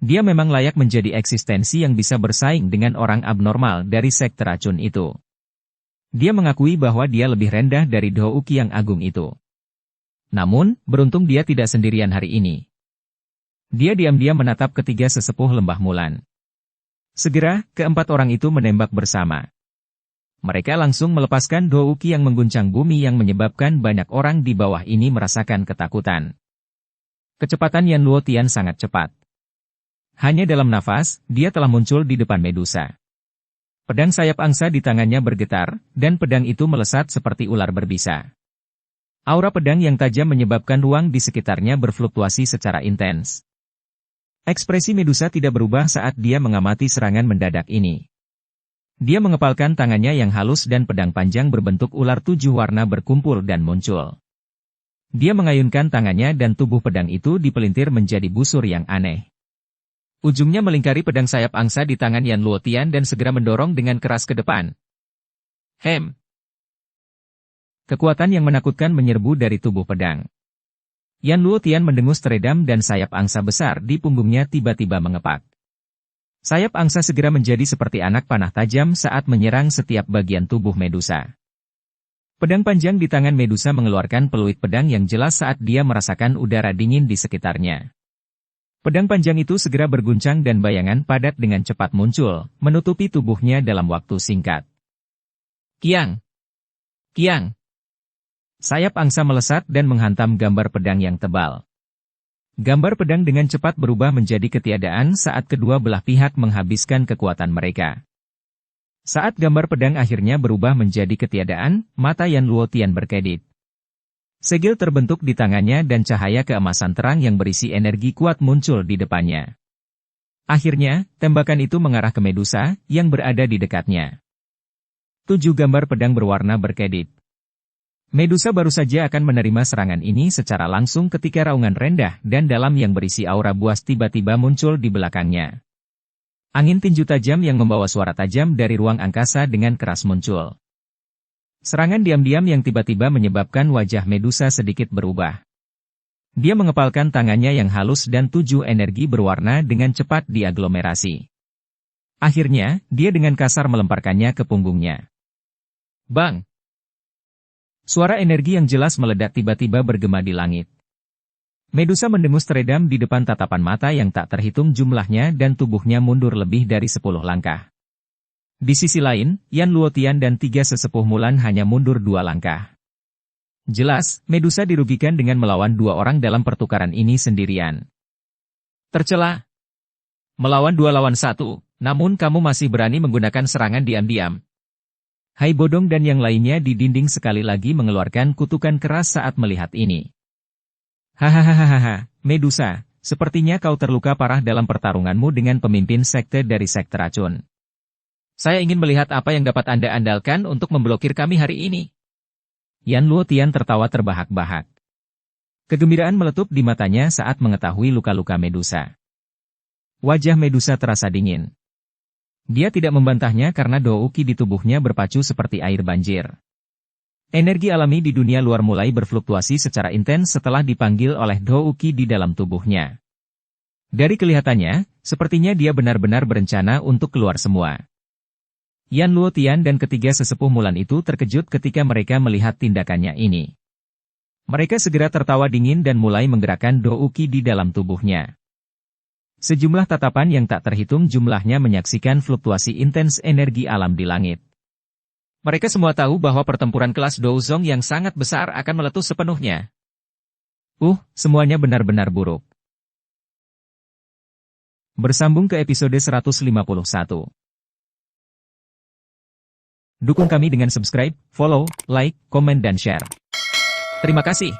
Dia memang layak menjadi eksistensi yang bisa bersaing dengan orang abnormal dari sekte racun itu. Dia mengakui bahwa dia lebih rendah dari Dou Qi yang agung itu. Namun, beruntung dia tidak sendirian hari ini. Dia diam-diam menatap ketiga sesepuh lembah Mulan. Segera, keempat orang itu menembak bersama. Mereka langsung melepaskan Dou Qi yang mengguncang bumi yang menyebabkan banyak orang di bawah ini merasakan ketakutan. Kecepatan Yan Luotian sangat cepat. Hanya dalam nafas, dia telah muncul di depan Medusa. Pedang sayap angsa di tangannya bergetar, dan pedang itu melesat seperti ular berbisa. Aura pedang yang tajam menyebabkan ruang di sekitarnya berfluktuasi secara intens. Ekspresi Medusa tidak berubah saat dia mengamati serangan mendadak ini. Dia mengepalkan tangannya yang halus dan pedang panjang berbentuk ular 7 warna berkumpul dan muncul. Dia mengayunkan tangannya dan tubuh pedang itu dipelintir menjadi busur yang aneh. Ujungnya melingkari pedang sayap angsa di tangan Yan Luotian dan segera mendorong dengan keras ke depan. Hem! Kekuatan yang menakutkan menyerbu dari tubuh pedang. Yan Luotian mendengus teredam dan sayap angsa besar di punggungnya tiba-tiba mengepak. Sayap angsa segera menjadi seperti anak panah tajam saat menyerang setiap bagian tubuh Medusa. Pedang panjang di tangan Medusa mengeluarkan peluit pedang yang jelas saat dia merasakan udara dingin di sekitarnya. Pedang panjang itu segera berguncang dan bayangan padat dengan cepat muncul, menutupi tubuhnya dalam waktu singkat. Kiang! Kiang! Sayap angsa melesat dan menghantam gambar pedang yang tebal. Gambar pedang dengan cepat berubah menjadi ketiadaan saat kedua belah pihak menghabiskan kekuatan mereka. Saat gambar pedang akhirnya berubah menjadi ketiadaan, mata Yan Luotian berkedip. Segel terbentuk di tangannya dan cahaya keemasan terang yang berisi energi kuat muncul di depannya. Akhirnya, tembakan itu mengarah ke Medusa, yang berada di dekatnya. 7 gambar pedang berwarna berkedip. Medusa baru saja akan menerima serangan ini secara langsung ketika raungan rendah dan dalam yang berisi aura buas tiba-tiba muncul di belakangnya. Angin tinju tajam yang membawa suara tajam dari ruang angkasa dengan keras muncul. Serangan diam-diam yang tiba-tiba menyebabkan wajah Medusa sedikit berubah. Dia mengepalkan tangannya yang halus dan 7 energi berwarna dengan cepat diaglomerasi. Akhirnya, dia dengan kasar melemparkannya ke punggungnya. Bang! Suara energi yang jelas meledak tiba-tiba bergema di langit. Medusa mendengus teredam di depan tatapan mata yang tak terhitung jumlahnya dan tubuhnya mundur lebih dari 10 langkah. Di sisi lain, Yan Luotian dan 3 sesepuh Mulan hanya mundur 2 langkah. Jelas, Medusa dirugikan dengan melawan 2 orang dalam pertukaran ini sendirian. Tercela. Melawan 2 lawan 1, namun kamu masih berani menggunakan serangan diam-diam. Hai Bodong dan yang lainnya di dinding sekali lagi mengeluarkan kutukan keras saat melihat ini. Hahaha, Medusa, sepertinya kau terluka parah dalam pertarunganmu dengan pemimpin sekte dari sekte racun. Saya ingin melihat apa yang dapat Anda andalkan untuk memblokir kami hari ini. Yan Luotian tertawa terbahak-bahak. Kegembiraan meletup di matanya saat mengetahui luka-luka Medusa. Wajah Medusa terasa dingin. Dia tidak membantahnya karena Dou Qi di tubuhnya berpacu seperti air banjir. Energi alami di dunia luar mulai berfluktuasi secara intens setelah dipanggil oleh Dou Qi di dalam tubuhnya. Dari kelihatannya, sepertinya dia benar-benar berencana untuk keluar semua. Yan Luotian dan ketiga sesepuh Mulan itu terkejut ketika mereka melihat tindakannya ini. Mereka segera tertawa dingin dan mulai menggerakkan Dou Qi di dalam tubuhnya. Sejumlah tatapan yang tak terhitung jumlahnya menyaksikan fluktuasi intens energi alam di langit. Mereka semua tahu bahwa pertempuran kelas Douzong yang sangat besar akan meletus sepenuhnya. Semuanya benar-benar buruk. Bersambung ke episode 151. Dukung kami dengan subscribe, follow, like, komen dan share. Terima kasih.